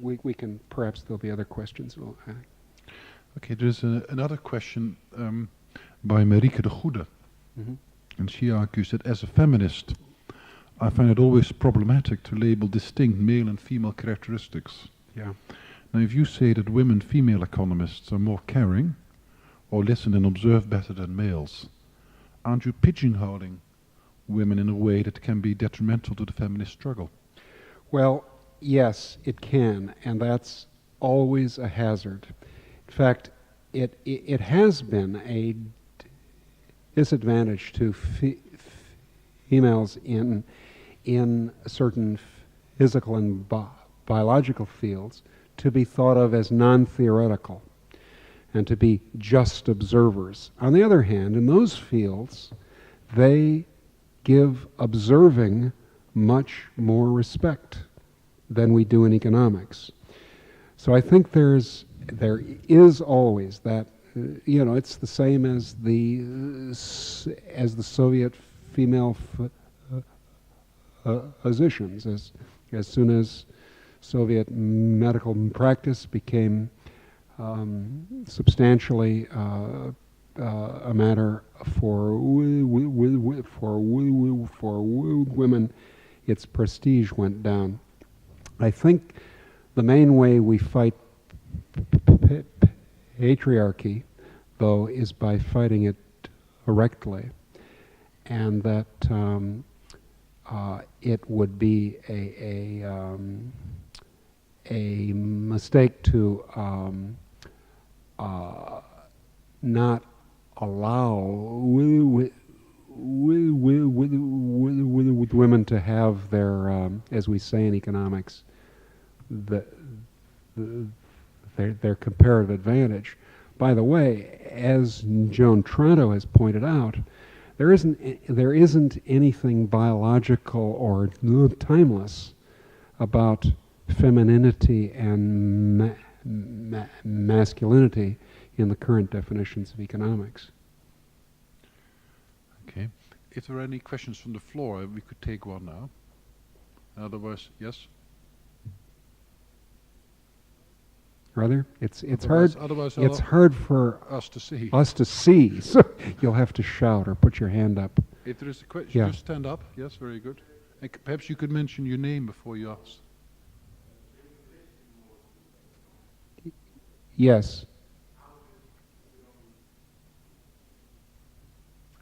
we can, perhaps there'll be other questions.
Okay, there's another question by Marieke de Goede. Mm-hmm. And she argues that as a feminist, I find it always problematic to label distinct male and female characteristics.
Yeah.
Now, if you say that women female economists are more caring, or listen and observe better than males, aren't you pigeonholing women in a way that can be detrimental to the feminist struggle?
Well, yes, it can, and that's always a hazard. In fact, it has been a disadvantage to females in certain physical and biological fields to be thought of as non-theoretical and to be just observers. On the other hand, in those fields, they give observing much more respect than we do in economics. So I think there is always that, it's the same as the Soviet female physicians. As soon as Soviet medical practice became substantially a matter for women, its prestige went down. I think the main way we fight patriarchy, though, is by fighting it directly, and that it would be a mistake to not allow with women to have their, as we say in economics, their comparative advantage. By the way, as Joan Trento has pointed out, there isn't anything biological or timeless about femininity and masculinity in the current definitions of economics.
Okay. If there are any questions from the floor, we could take one now. Otherwise, yes?
Are there? It's hard.
Otherwise
It's hard for
us to see.
So you'll have to shout or put your hand up.
If there is a question,
Yeah.
just stand up. Yes, very good. And perhaps you could mention your name before you ask.
Yes.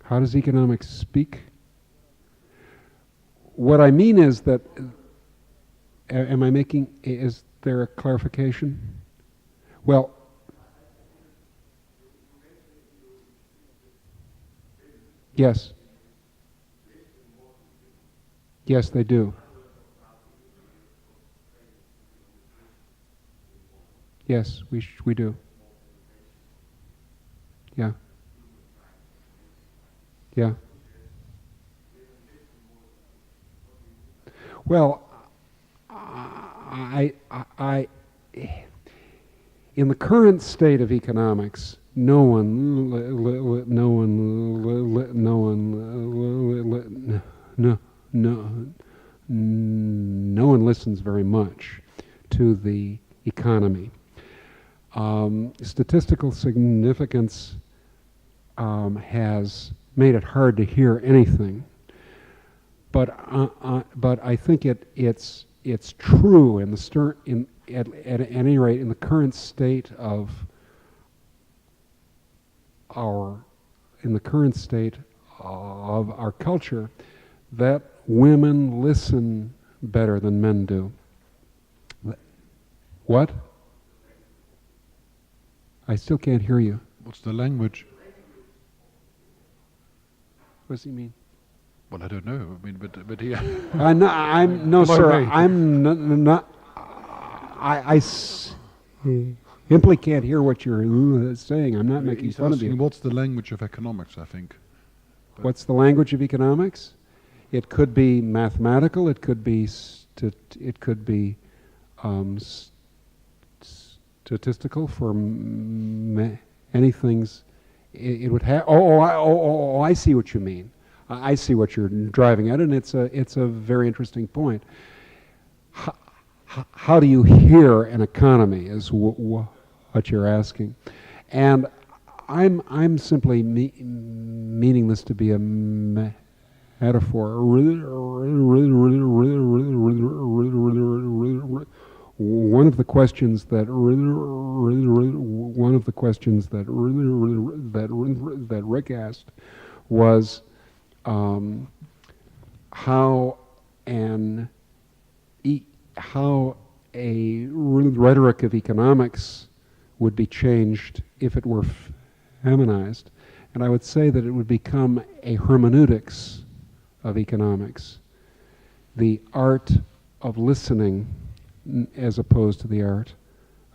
How does economics speak? What I mean is that, is there a clarification? Well, yes. Yes, they do. Yes, we do. Yeah. Yeah. Well, I in the current state of economics, no one listens very much to the economy. Statistical significance has made it hard to hear anything, but I think it's true in the at any rate in the current state of our culture that women listen better than men do. What? I still can't hear you.
What's the language?
What does he mean?
Well, I don't know. I mean, but he.
I simply can't hear what you're saying. I'm not making fun of you.
What's the language of economics? I think. But
what's the language of economics? It could be mathematical. It could be statistical for many things. It would have. I see what you mean. I see what you're driving at, and it's a very interesting point. How do you hear an economy is what you're asking, and I'm simply meaning this to be a metaphor. One of the questions that Rick asked was how a rhetoric of economics would be changed if it were feminized, and I would say that it would become a hermeneutics of economics, the art of listening as opposed to the art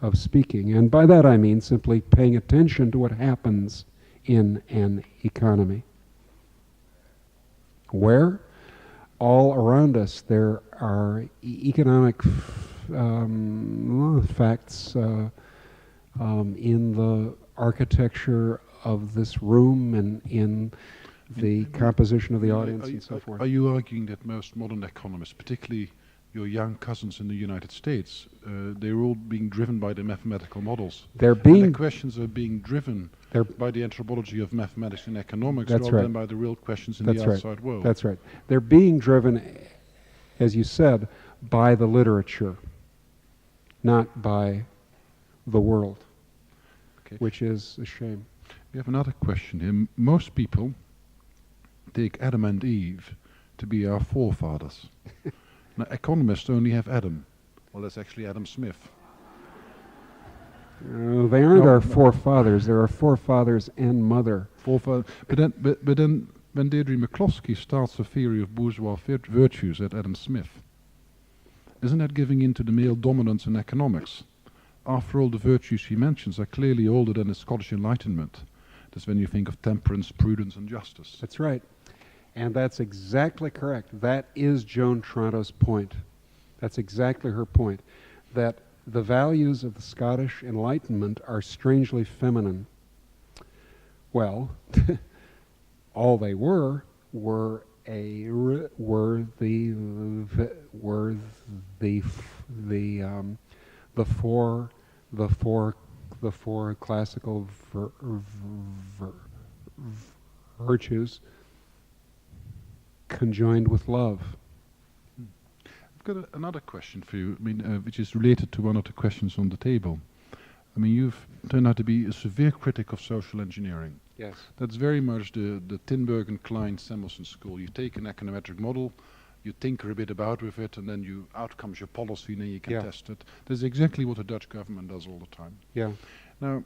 of speaking. And by that I mean simply paying attention to what happens in an economy. Where? All around us there are economic facts in the architecture of this room and in the composition of the audience and so forth.
Are you arguing that most modern economists, particularly your young cousins in the United States, they're all being driven by the mathematical models? And the questions are being driven by the anthropology of mathematics and economics rather than by the real questions in the outside world.
That's right. They're being driven, as you said, by the literature, not by the world.
Okay.
which is a shame.
We have another question here. Most people take Adam and Eve to be our forefathers. Now, economists only have Adam. Well, that's actually Adam Smith.
They aren't our forefathers. They're our forefathers and mother.
But then, when Deirdre McCloskey starts a theory of bourgeois virtues at Adam Smith, isn't that giving in to the male dominance in economics? After all, the virtues she mentions are clearly older than the Scottish Enlightenment. That's when you think of temperance, prudence, and justice.
That's right. And that's exactly correct. That is Joan Toronto's point. That's exactly her point. That the values of the Scottish Enlightenment are strangely feminine. Well, all they were the four classical virtues conjoined with love.
I've got another question for you, which is related to one of the questions on the table. I mean, you've turned out to be a severe critic of social engineering.
Yes.
That's very much the Tinbergen and Klein Samuelson school. You take an econometric model, you tinker a bit about with it, and then out comes your policy, and then you can test it. That's exactly what the Dutch government does all the time.
Yeah.
Now,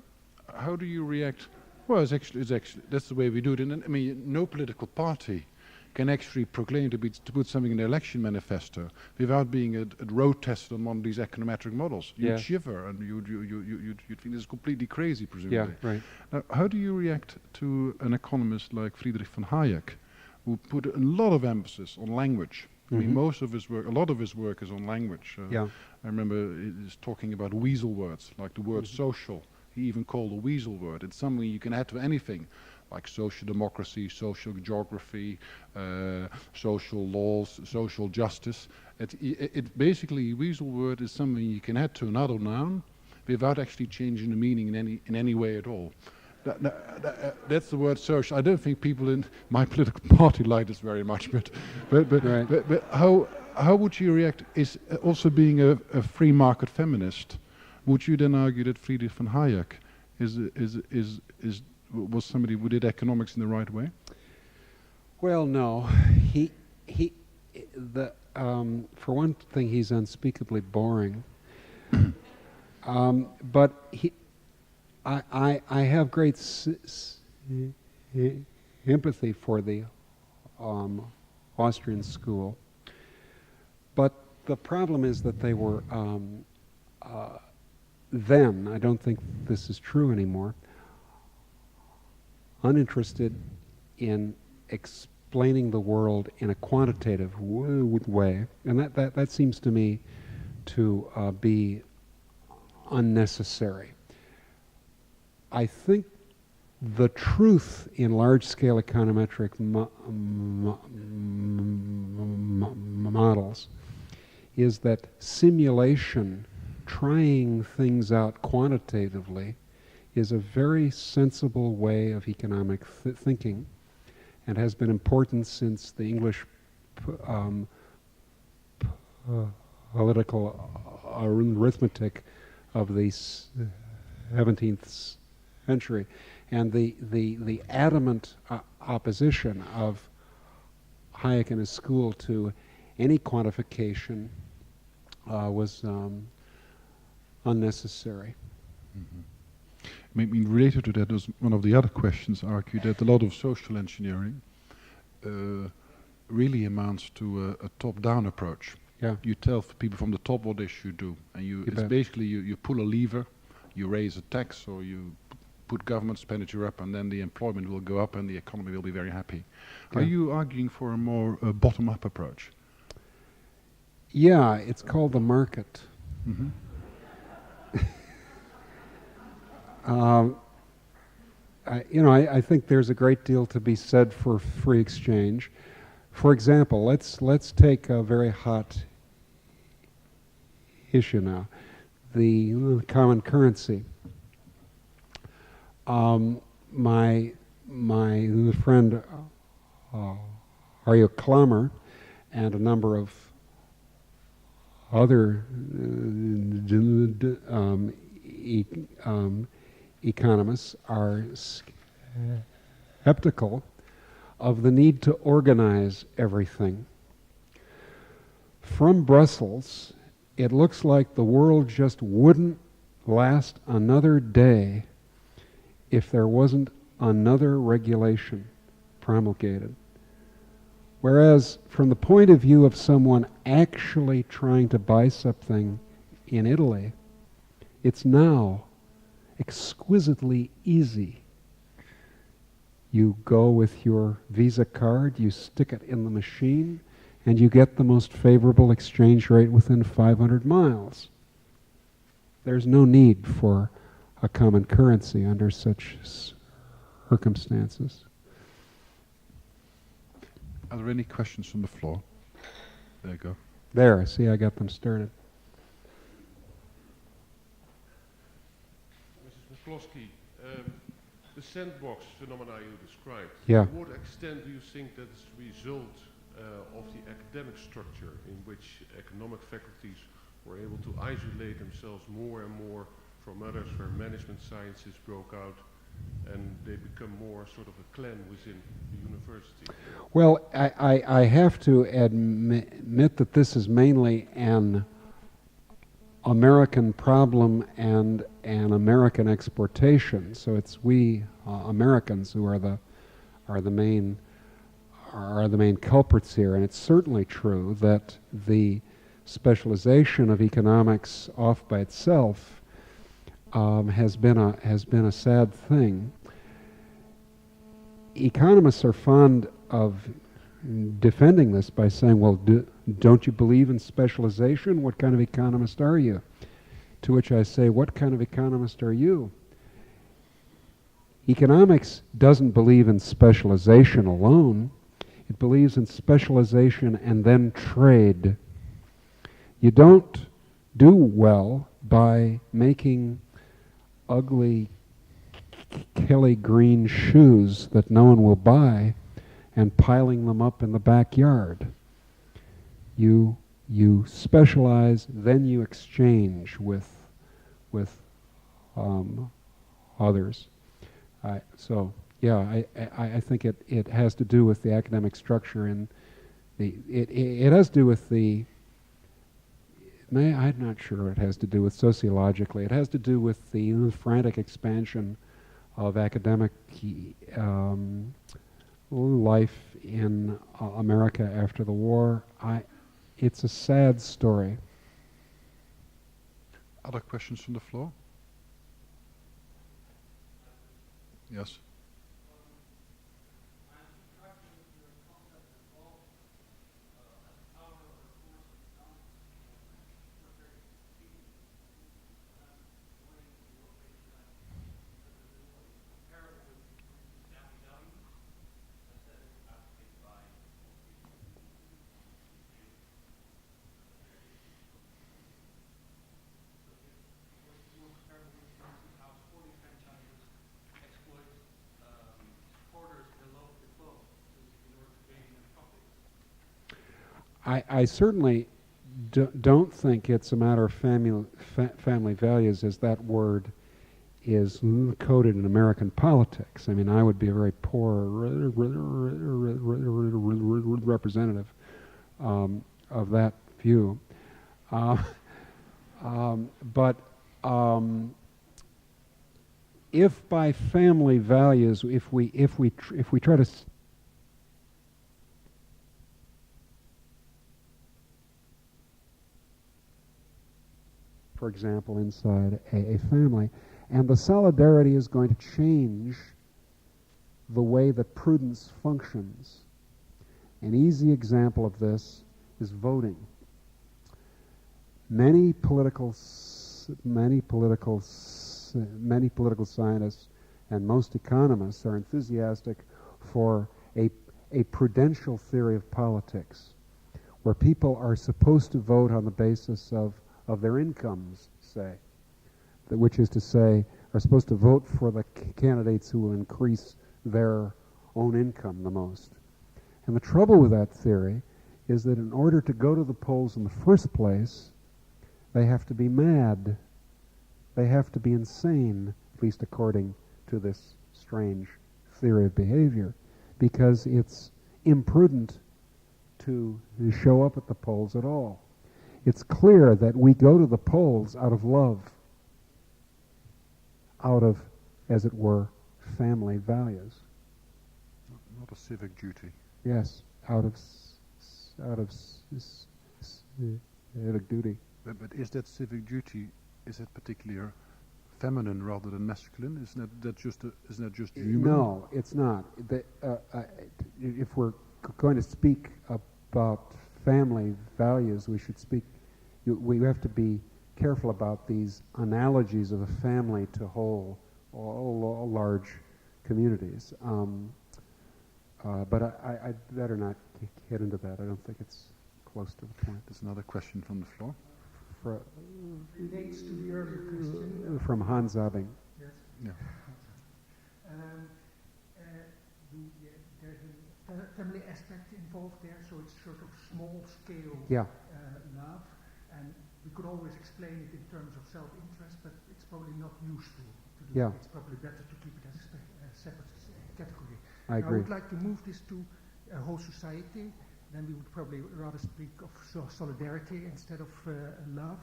how do you react? Well, it's actually that's the way we do it. And I mean, no political party can actually proclaim to put something in the election manifesto without being a road tested on one of these econometric models. You'd shiver, and you'd think this is completely crazy, presumably.
Yeah, right.
Now, how do you react to an economist like Friedrich von Hayek, who put a lot of emphasis on language? I mean, a lot of his work is on language. I remember he's talking about weasel words, like the word social. He even called a weasel word. It's something you can add to anything, like social democracy, social geography, social laws, social justice. It basically, weasel word is something you can add to another noun without actually changing the meaning in any way at all. That's the word social. I don't think people in my political party like this very much, but how would you react? Is also being a free market feminist, would you then argue that Friedrich von Hayek was somebody who did economics in the right way?
Well, no. For one thing, he's unspeakably boring. But I have great empathy for the Austrian school. But the problem is that they were then, I don't think this is true anymore, uninterested in explaining the world in a quantitative way, and that seems to me to be unnecessary. I think the truth in large-scale econometric models is that simulation, trying things out quantitatively, is a very sensible way of economic thinking, and has been important since the English political arithmetic of the 17th century. And the adamant opposition of Hayek and his school to any quantification was unnecessary.
Mm-hmm. I mean, related to that, was one of the other questions argued that a lot of social engineering really amounts to a top-down approach.
Yeah.
You tell people from the top what they should do, and it's basically you pull a lever, you raise a tax, or you put government expenditure up, and then the employment will go up and the economy will be very happy. Yeah. Are you arguing for a more bottom-up approach?
Yeah, it's called the market.
Mm-hmm.
I think there's a great deal to be said for free exchange. For example, let's take a very hot issue now, the common currency. My friend Arjo Klammer and a number of other economists are skeptical of the need to organize everything. From Brussels, it looks like the world just wouldn't last another day if there wasn't another regulation promulgated. Whereas from the point of view of someone actually trying to buy something in Italy, it's now exquisitely easy. You go with your Visa card, you stick it in the machine, and you get the most favorable exchange rate within 500 miles. There's no need for a common currency under such circumstances.
Are there any questions from the floor? There you go.
There, see, I got them started.
Mrs. McCloskey, the sandbox phenomena you described,
Yeah.
to what extent do you think that is the result of the academic structure in which economic faculties were able to isolate themselves more and more from others, where management sciences broke out and they become more sort of a clan within the university?
Well, I have to admit that this is mainly an American problem and an American exportation. So it's we Americans who are the main culprits here. And it's certainly true that the specialization of economics off by itself has been a sad thing. Economists are fond of defending this by saying, well, don't you believe in specialization? What kind of economist are you? To which I say, what kind of economist are you? Economics doesn't believe in specialization alone. It believes in specialization and then trade. You don't do well by making ugly Kelly green shoes that no one will buy and piling them up in the backyard. You specialize, then you exchange with others. So yeah, I think it has to do with the academic structure, and it has to do with the. I'm not sure it has to do with sociologically. It has to do with the frantic expansion of academic life in America after the war. It's a sad story.
Other questions from the floor? Yes.
I certainly don't think it's a matter of family values, as that word is coded in American politics. I mean, I would be a very poor representative of that view. But if by family values, if we try to for example, inside a family, and the solidarity is going to change the way that prudence functions. An easy example of this is voting. Many political scientists and most economists are enthusiastic for a prudential theory of politics, where people are supposed to vote on the basis of their incomes, say, which is to say, are supposed to vote for the candidates who will increase their own income the most. And the trouble with that theory is that in order to go to the polls in the first place, they have to be mad. They have to be insane. least according to this strange theory of behavior, because it's imprudent to show up at the polls at all. It's clear that we go to the polls out of love, out of, as it were, family values.
Not a civic duty.
Yes, out of civic duty.
But is that civic duty, is that particularly feminine rather than masculine? Isn't that just human?
No, it's not. If we're going to speak about family values, we should speak. We have to be careful about these analogies of a family to whole large communities. But I'd better not get into that. I don't think it's close to the point.
There's another question from the floor.
Relates to the earlier question.
From Hans Abing.
Yes.
Yeah.
There's a family aspect involved there, so it's sort of small scale love, and we could always explain it in terms of self-interest, but it's probably not useful to do that. It's probably better to keep it as a separate category.
I agree.
I would like to move this to a whole society. Then we would probably rather speak of solidarity instead of love.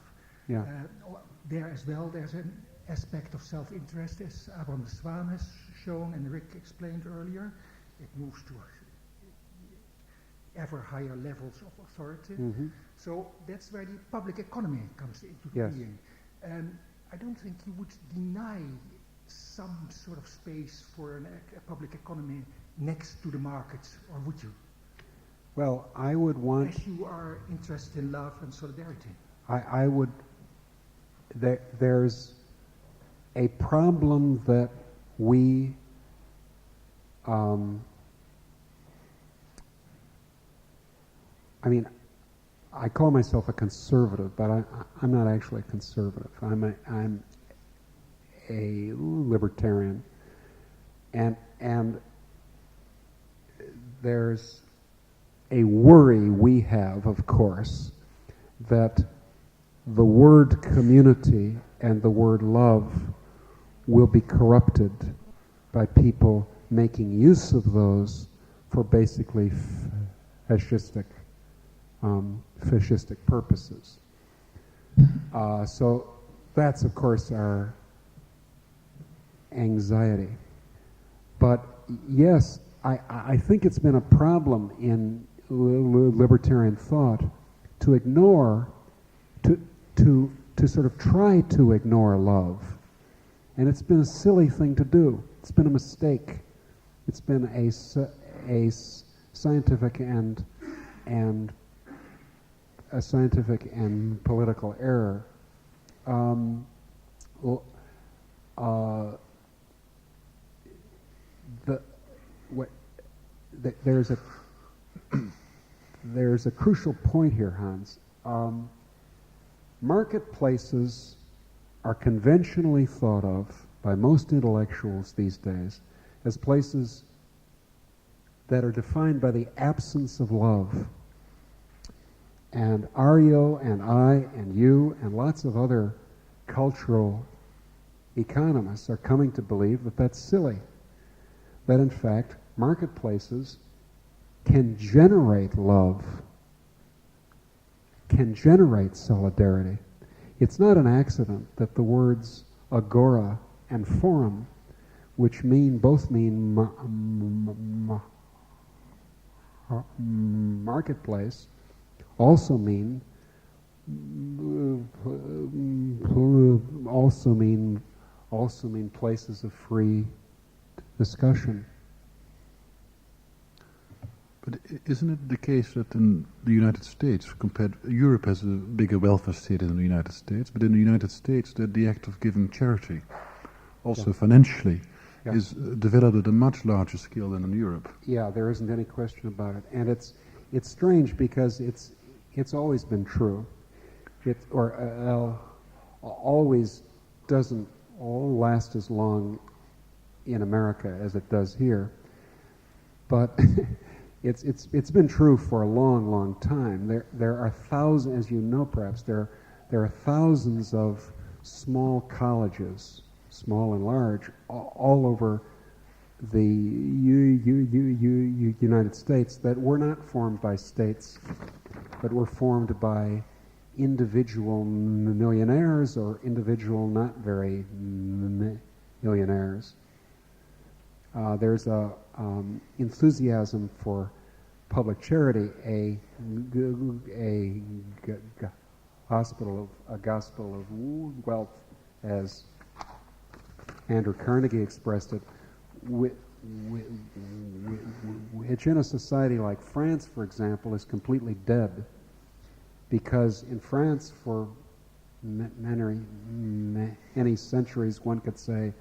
Yeah.
There as well, there's an aspect of self-interest, as Abraham de Swaan has shown and Rick explained earlier. It moves to ever higher levels of authority.
Mm-hmm.
So that's where the public economy comes into being. I don't think you would deny some sort of space for a public economy next to the markets, or would you?
Well, I would want...
As you are interested in love and solidarity.
I would... There's a problem that we... I mean, I call myself a conservative, but I'm not actually a conservative. I'm a libertarian. And there's a worry we have, of course, that the word community and the word love will be corrupted by people making use of those for basically fascistic purposes. So that's, of course, our anxiety. But yes, I think it's been a problem in libertarian thought to ignore, to sort of try to ignore love. And it's been a silly thing to do. It's been a mistake. It's been a scientific and a scientific and political error. There's a crucial point here, Hans. Marketplaces are conventionally thought of by most intellectuals these days as places that are defined by the absence of love. And Aryo and I and you and lots of other cultural economists are coming to believe that that's silly. That in fact, marketplaces can generate love, can generate solidarity. It's not an accident that the words agora and forum, which both mean marketplace, also mean places of free discussion.
But isn't it the case that in the United States, Europe has a bigger welfare state than the United States, but in the United States, that the act of giving charity, also financially, is developed at a much larger scale than in Europe.
Yeah, there isn't any question about it, and it's strange because it's always been true. It always doesn't all last as long in America as it does here, but. It's been true for a long, long time. There are thousands, as you know perhaps, there are thousands of small colleges small and large, all over the United States, that were not formed by states, but were formed by individual millionaires or individual not very millionaires. There's a enthusiasm for public charity, a gospel of wealth, as Andrew Carnegie expressed it, which in a society like France, for example, is completely dead, because in France for many centuries one could say,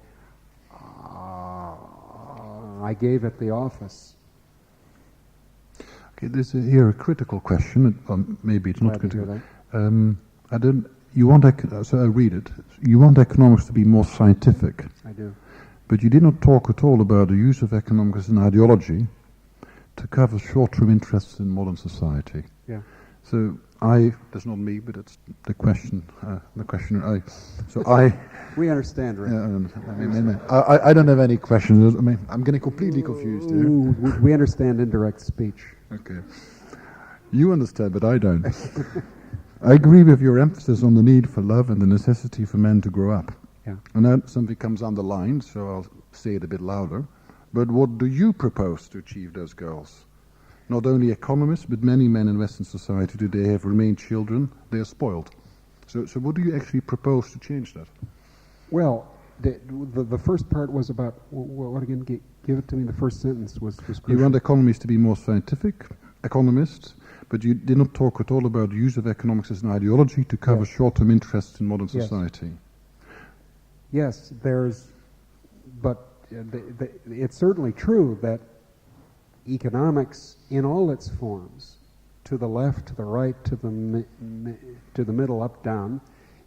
I gave at the office.
Okay, there's here a critical question. Maybe it's not critical. I don't. You want so I read it. You want economics to be more scientific.
I do.
But you did not talk at all about the use of economics as an ideology to cover short-term interests in modern society.
Yeah.
So that's not me, but it's the question. The questioner.
We understand, Rick.
I don't have any questions. I mean, I'm getting completely confused here.
We understand indirect speech.
Okay. You understand, but I don't. I agree with your emphasis on the need for love and the necessity for men to grow up.
Yeah.
And that something comes underlined, so I'll say it a bit louder. But what do you propose to achieve those goals? Not only economists, but many men in Western society today have remained children. They are spoiled. So what do you actually propose to change that?
Well, the first part was about, what again? Give it to me. The first sentence was crucial.
You want economists to be more scientific, economists, but you did not talk at all about the use of economics as an ideology to cover short-term interests in modern society.
Yes, but it's certainly true that economics in all its forms, to the left, to the right, to the middle, up, down,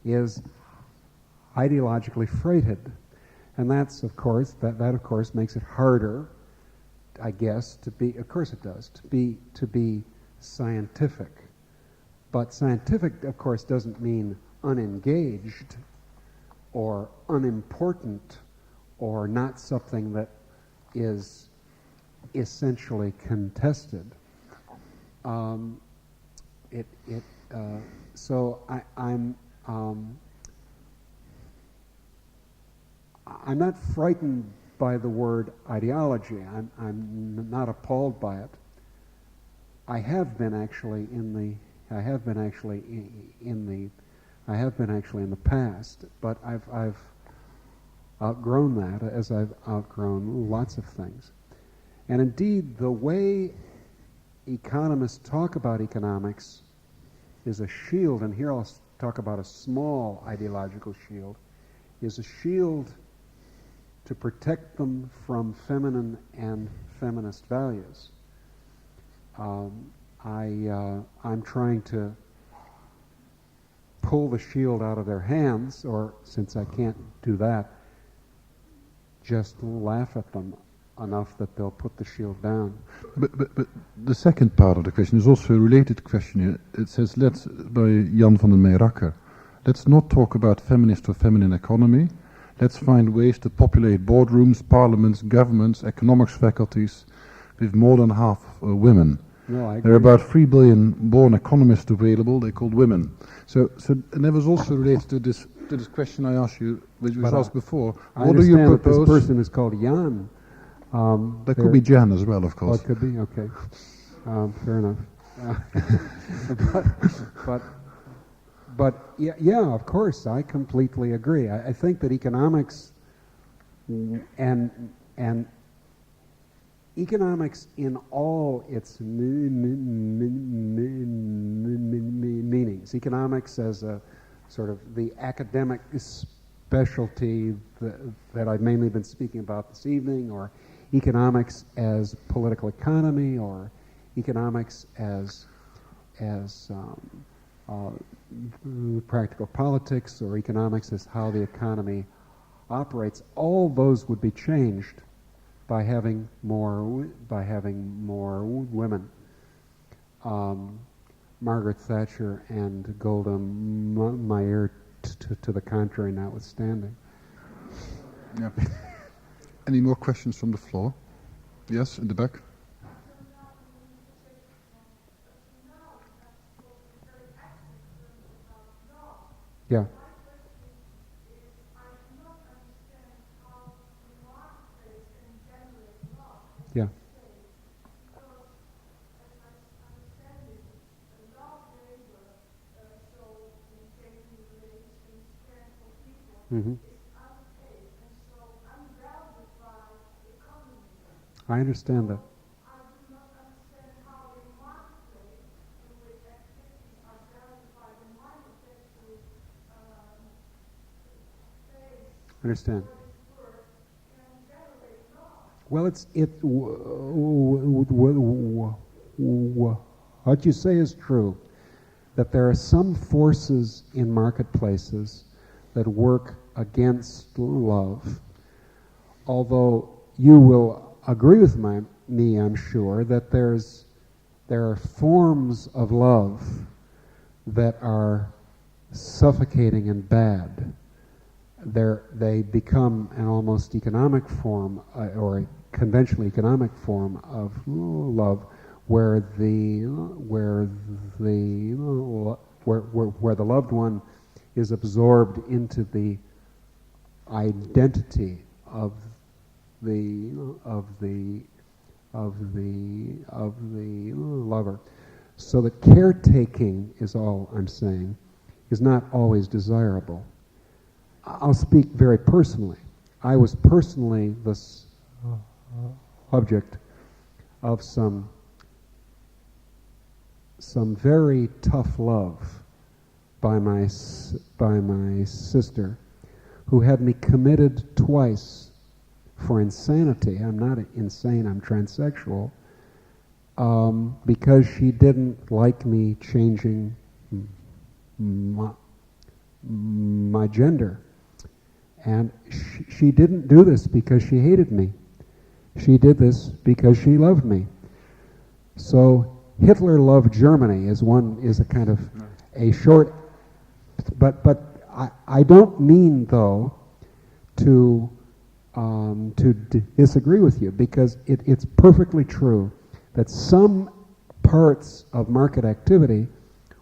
is ideologically freighted. And that's, of course, that of course makes it harder, I guess, to be, of course it does, to be scientific. But scientific, of course, doesn't mean unengaged or unimportant or not something that is essentially contested. So I'm not frightened by the word ideology. I'm not appalled by it. I have been actually in the past, but I've outgrown that, as I've outgrown lots of things. And indeed, the way economists talk about economics is a shield, and here I'll talk about a small ideological shield, is a shield to protect them from feminine and feminist values. I'm trying to pull the shield out of their hands, or since I can't do that, just laugh at them enough that they'll put the shield down.
But the second part of the question is also a related question here. It says, by Jan van den Meijerakker, let's not talk about feminist or feminine economy. Let's find ways to populate boardrooms, parliaments, governments, economics faculties with more than half women.
No, I agree.
There are about 3 billion born economists available. They're called women. So and that was also related to this question I asked you, which was asked before.
What do you propose? That this person is called Jan.
That could be Jan as well, of course.
Oh, it could be? Okay. Fair enough. But yeah, of course, I completely agree. I think that economics and economics in all its meanings, economics as a sort of the academic specialty that I've mainly been speaking about this evening, or economics as political economy, or economics as practical politics, or economics as how the economy operates. All those would be changed by having more women. Margaret Thatcher and Golda Meir to the contrary notwithstanding.
Yeah. Any more questions from the floor? Yes, in the back.
Yeah. Yeah. Mm-hmm. I understand that. I understand. Well, what you say is true, that there are some forces in marketplaces that work against love, although you will agree with me, I'm sure, that there are forms of love that are suffocating and bad. They become an almost economic form, or a conventional economic form of love, where the loved one is absorbed into the identity of the lover. So the caretaking, is all I'm saying, is not always desirable. I'll speak very personally. I was personally the subject of some very tough love by my sister, who had me committed twice for insanity. I'm not insane, I'm transsexual, because she didn't like me changing my gender. And she didn't do this because she hated me. She did this because she loved me. So Hitler loved Germany is a kind of a short, but I don't mean though to disagree with you, because it's perfectly true that some parts of market activity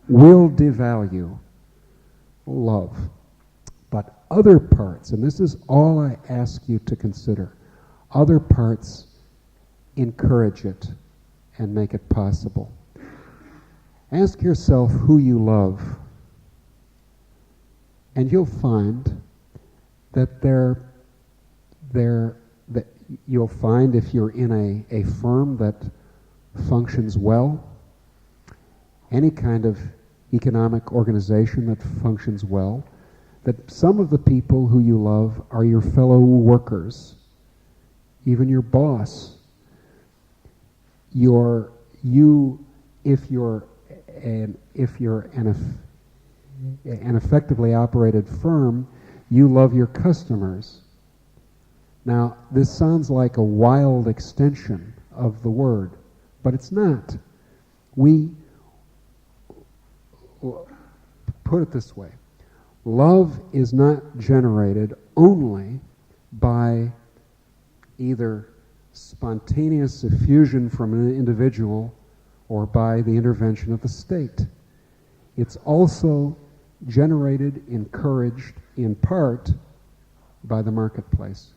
will devalue love. But other parts, and this is all I ask you to consider, other parts encourage it and make it possible. Ask yourself who you love, and you'll find that you'll find, if you're in a firm that functions well, any kind of economic organization that functions well, that some of the people who you love are your fellow workers, even your boss. If you're an effectively operated firm, you love your customers. Now, this sounds like a wild extension of the word, but it's not. We put it this way. Love is not generated only by either spontaneous effusion from an individual or by the intervention of the state. It's also generated, encouraged, in part, by the marketplace.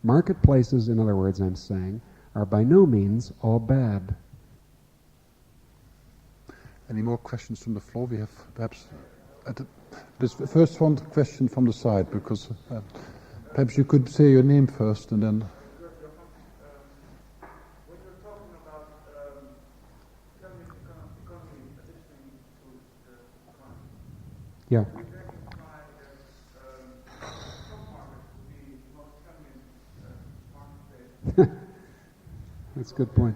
Marketplaces, in other words, I'm saying, are by no means all bad.
Any more questions from the floor? We have perhaps this first one question from the side, because perhaps you could say your name first and then.
When you're talking about economy additioning to the economy,
Yeah.
we then imply that stock market would be the most feminine marketplace.
That's a good point.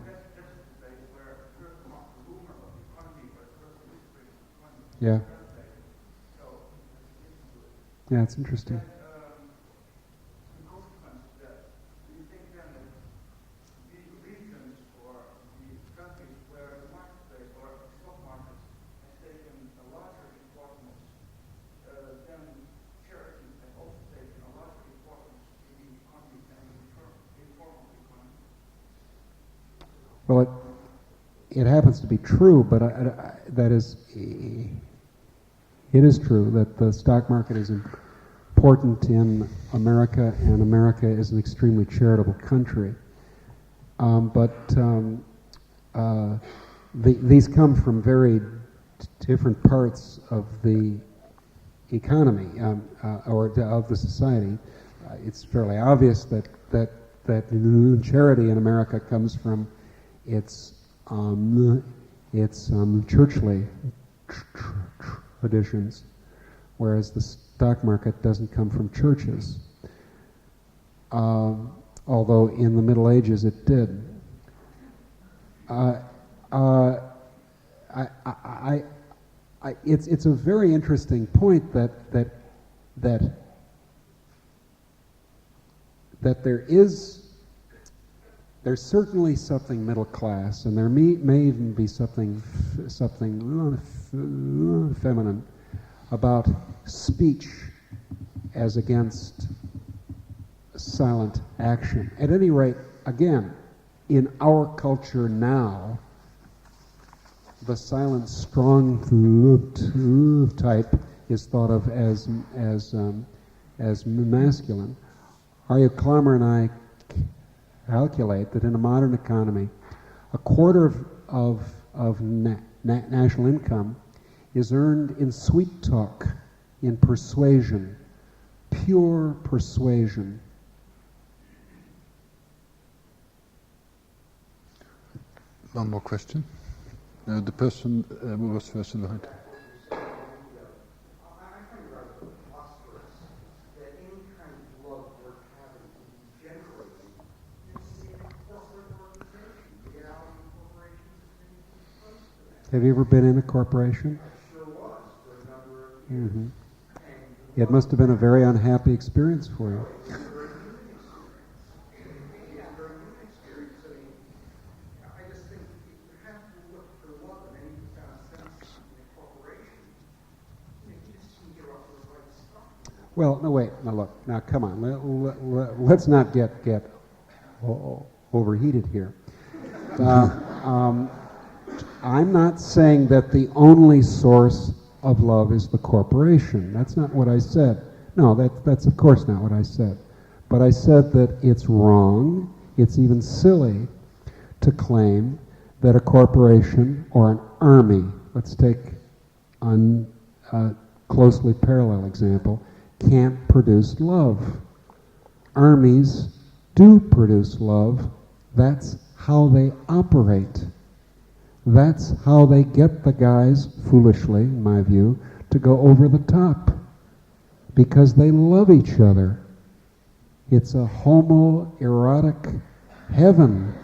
Yeah. Yeah, it's interesting.
In consequence of that, do you think then that the regions or the countries where the marketplace or the stock market has taken a larger importance, then charity has also taken a larger importance in
Well, it happens to be true, but that is, it is true that the stock market is important in America, and America is an extremely charitable country. These come from very different parts of the economy or of the society. It's fairly obvious that charity in America comes from its churchly traditions, whereas the stock market doesn't come from churches. Although in the Middle Ages it did. It's a very interesting point that there's certainly something middle class, and there may even be something feminine about speech as against silent action. At any rate, again, in our culture now, the silent, strong type is thought of as masculine. Arya Klammer and I calculate that in a modern economy, a quarter of national income is earned in sweet talk, in persuasion, pure persuasion.
One more question. The person who was first in line.
Have you ever been in a corporation?
I sure was for a number of years.
Mm-hmm. It must have been a very unhappy experience for you. Well, no, wait, now look, now come on, let's not get overheated here. I'm not saying that the only source of love is the corporation. That's not what I said. No, that's of course not what I said. But I said that it's wrong, it's even silly to claim that a corporation or an army, let's take a closely parallel example, can't produce love. Armies do produce love. That's how they operate. That's how they get the guys, foolishly, in my view, to go over the top. Because they love each other. It's a homoerotic heaven.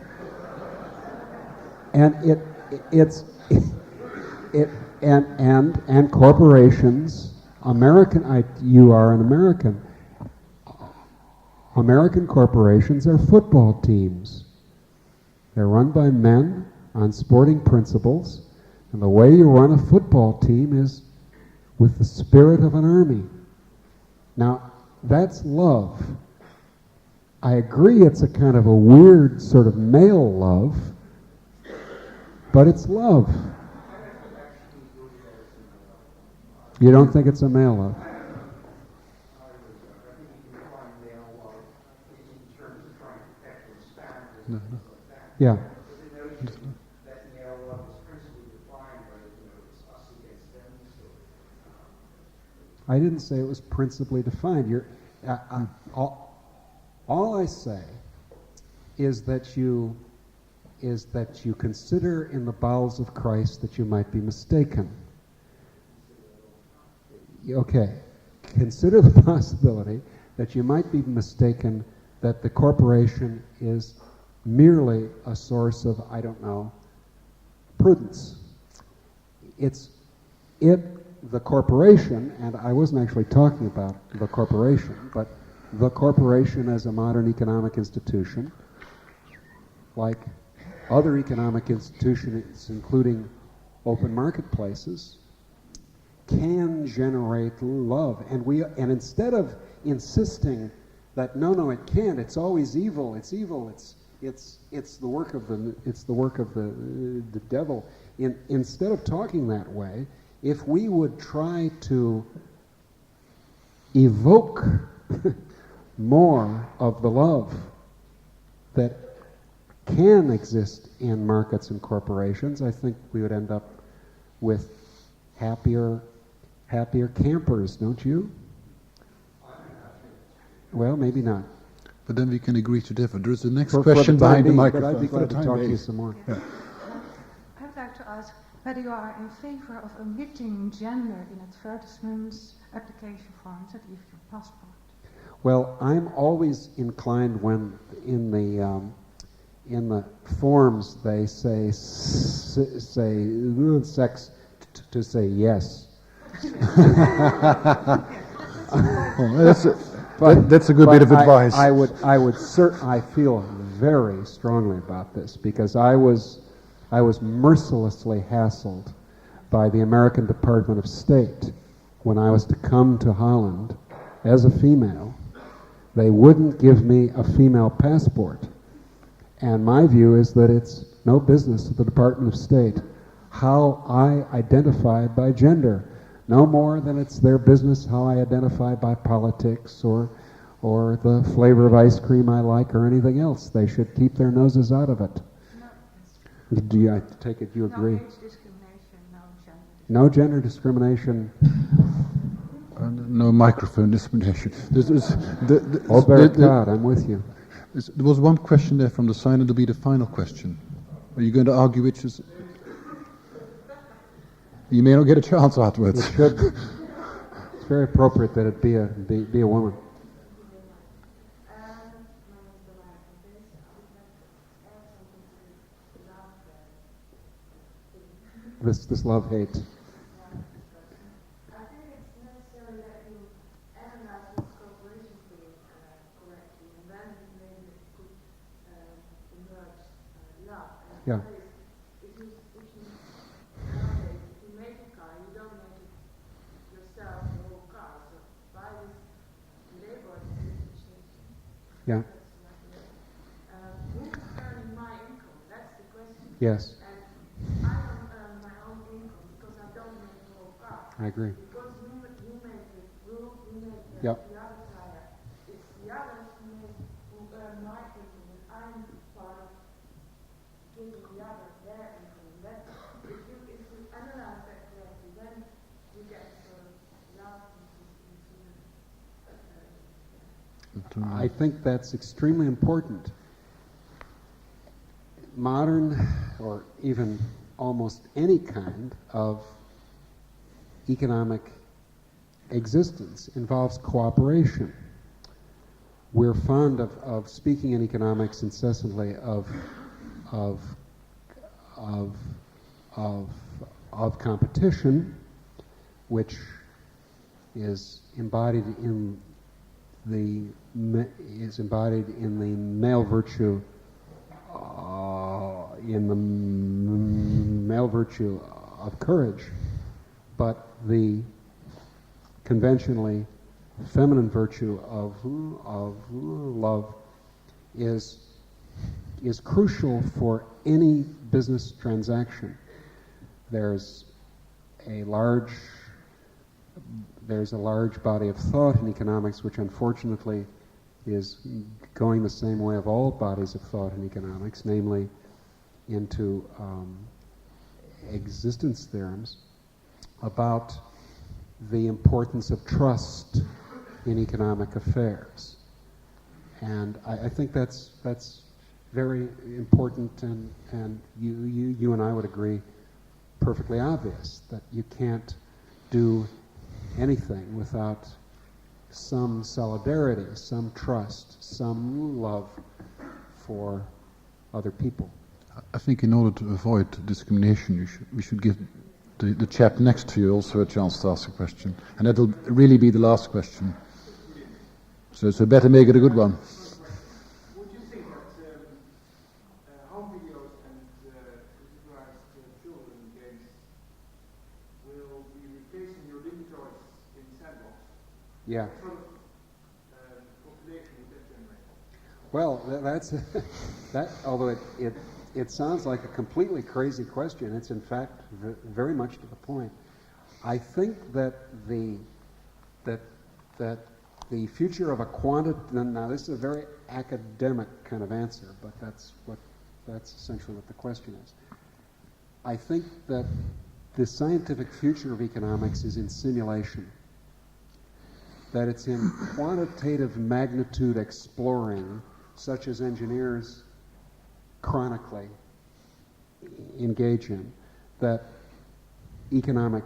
And and corporations, you are an American. American corporations are football teams. They're run by men on sporting principles, and the way you run a football team is with the spirit of an army. Now, that's love. I agree it's a kind of a weird sort of male love, but it's love. You don't think it's a male love?
No.
Yeah. I didn't say it was principally defined. All I say is that you consider in the bowels of Christ that you might be mistaken. Okay, consider the possibility that you might be mistaken that the corporation is merely a source of, I don't know, prudence. The corporation, and I wasn't actually talking about the corporation, but the corporation as a modern economic institution, like other economic institutions, including open marketplaces, can generate love. And instead of insisting that no, it can't, it's always evil, it's it's the work of the devil. Instead of talking that way, if we would try to evoke more of the love that can exist in markets and corporations, I think we would end up with happier campers, don't you? Well, maybe not.
But then we can agree to differ. There is the next
For
question
the time
behind the
being,
microphone.
but I'd be
For the
glad to
time
talk to
being.
you some more.
Yeah.
I would like to ask whether you are in favor of omitting gender in advertisements, application forms, and even your passport.
Well, I'm always inclined when in the forms they say sex to say yes.
That's a good bit of advice.
I feel very strongly about this because I was mercilessly hassled by the American Department of State when I was to come to Holland as a female. They wouldn't give me a female passport. And my view is that it's no business of the Department of State how I identify by gender, no more than it's their business how I identify by politics or the flavor of ice cream I like or anything else. They should keep their noses out of it.
No,
Do you, I take it you agree?
no age discrimination,
No gender discrimination.
No microphone discrimination.
God, I'm with you.
There was one question there from the sign, and it'll be the final question. Are you going to argue which is... You may not get a chance afterwards.
It should. It's very appropriate that it be a woman. This love-hate.
I think it's necessary that you analyze what corporations do correctly, and then maybe it could emerge love. And
Yeah.
if you nowadays, if you make a car, you don't make it yourself, the whole car. So buy this labor decision.
Yeah.
Who's earning my income? That's the question.
Yes,
And I don't earn my own income because I don't make the whole car.
I agree.
Because you make the roof, you make
Yep.
the other tire. It's the others who earn my income, and I'm part of giving the others their income. That, if you analyze that correctly, then you get sort of love into
I think that's extremely important. Modern, or even almost any kind of economic existence involves cooperation. We're fond of speaking in economics incessantly of competition, which is embodied in the male virtue. In the male virtue of courage, but the conventionally feminine virtue of love is crucial for any business transaction. There's a large body of thought in economics which unfortunately is going the same way of all bodies of thought in economics, namely into existence theorems about the importance of trust in economic affairs. And I think that's very important, and you and I would agree, perfectly obvious, that you can't do anything without some solidarity, some trust, some love for other people.
I think in order to avoid discrimination, we should give the chap next to you also a chance to ask a question. And that'll really be the last question. So better make it a good one.
Would you think that home videos and supervised children games will be replacing your living choice in sandbox?
Yeah.
What sort of population would that generate?
Well, that's that. Although it sounds like a completely crazy question, it's in fact very much to the point. I think that the future of a now this is a very academic kind of answer, but that's essentially what the question is. I think that the scientific future of economics is in simulation, that it's in quantitative magnitude exploring, such as engineers chronically engage in, that economic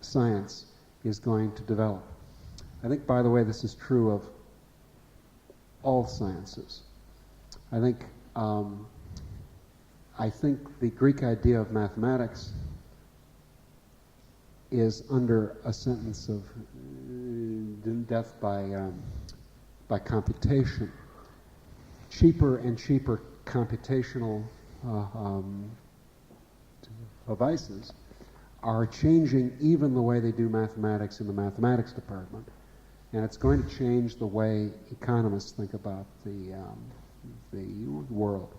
science is going to develop. I think, by the way, this is true of all sciences. I think the Greek idea of mathematics is under a sentence of death by computation. Cheaper and cheaper computational devices are changing even the way they do mathematics in the mathematics department, and it's going to change the way economists think about the world.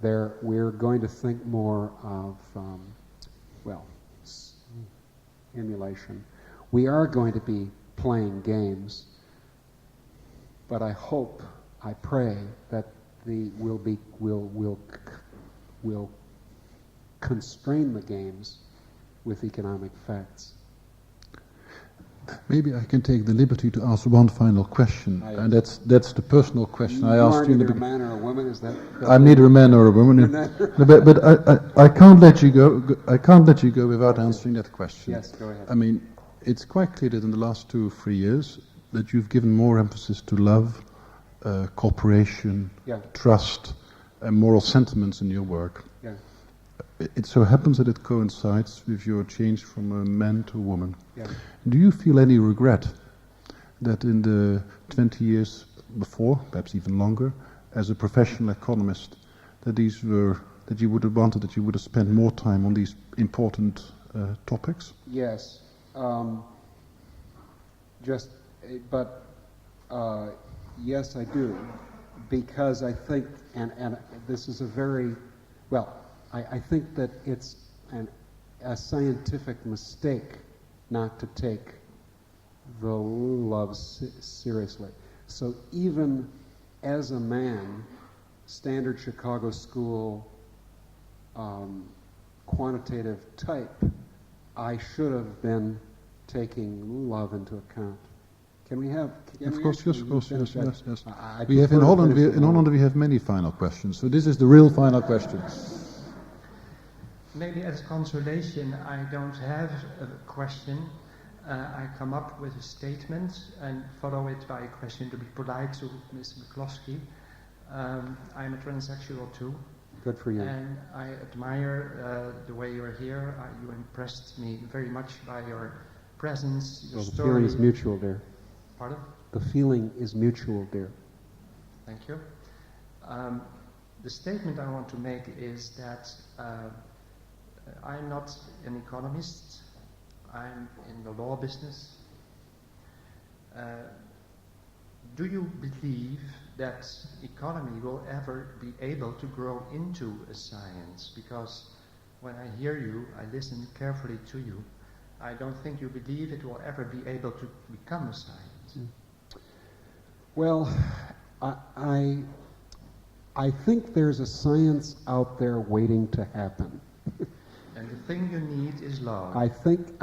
We're going to think more of emulation. We are going to be playing games, but I hope, I pray that we'll constrain the games with economic facts.
Maybe I can take the liberty to ask one final question, and that's the personal question I asked you in the beginning.
You're neither a man or a woman, is that?
I'm neither a man nor a woman. No, but I can't let you go. I can't let you go without answering that question.
Yes, go ahead.
I mean, it's quite clear that in the last 2 or 3 years that you've given more emphasis to love, cooperation, trust, and moral sentiments in your work.
Yeah.
It so happens that it coincides with your change from a man to a woman.
Yeah.
Do you feel any regret that in the 20 years before, perhaps even longer, as a professional economist, that you would have wanted that you would have spent more time on these important topics?
Yes. Yes, I do, because I think, and this is a very, I think that it's a scientific mistake not to take the love seriously. So even as a man, standard Chicago school quantitative type, I should have been taking love into account. Can we have?
Of course, yes.
We
have in Holland we have many final questions. So this is the real final question.
Maybe as consolation, I don't have a question. I come up with a statement and follow it by a question to be polite to Mr. McCloskey. I'm a transsexual too.
Good for you.
And I admire the way you're here. You impressed me very much by your presence, your story.
The feeling is mutual, dear.
Pardon?
The feeling is mutual, dear.
Thank you. The statement I want to make is that I'm not an economist. I'm in the law business. Do you believe that economy will ever be able to grow into a science? Because when I hear you, I listen carefully to you. I don't think you believe it will ever be able to become a science.
Well, I think there's a science out there waiting to happen.
And the thing you need is love.
I think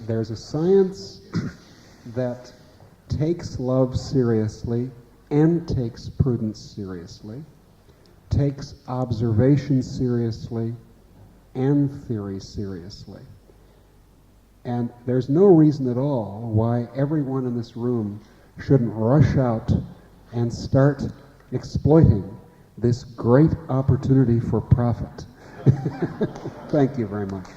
there's a science that takes love seriously and takes prudence seriously, takes observation seriously and theory seriously. And there's no reason at all why everyone in this room shouldn't rush out and start exploiting this great opportunity for profit. Thank you very much.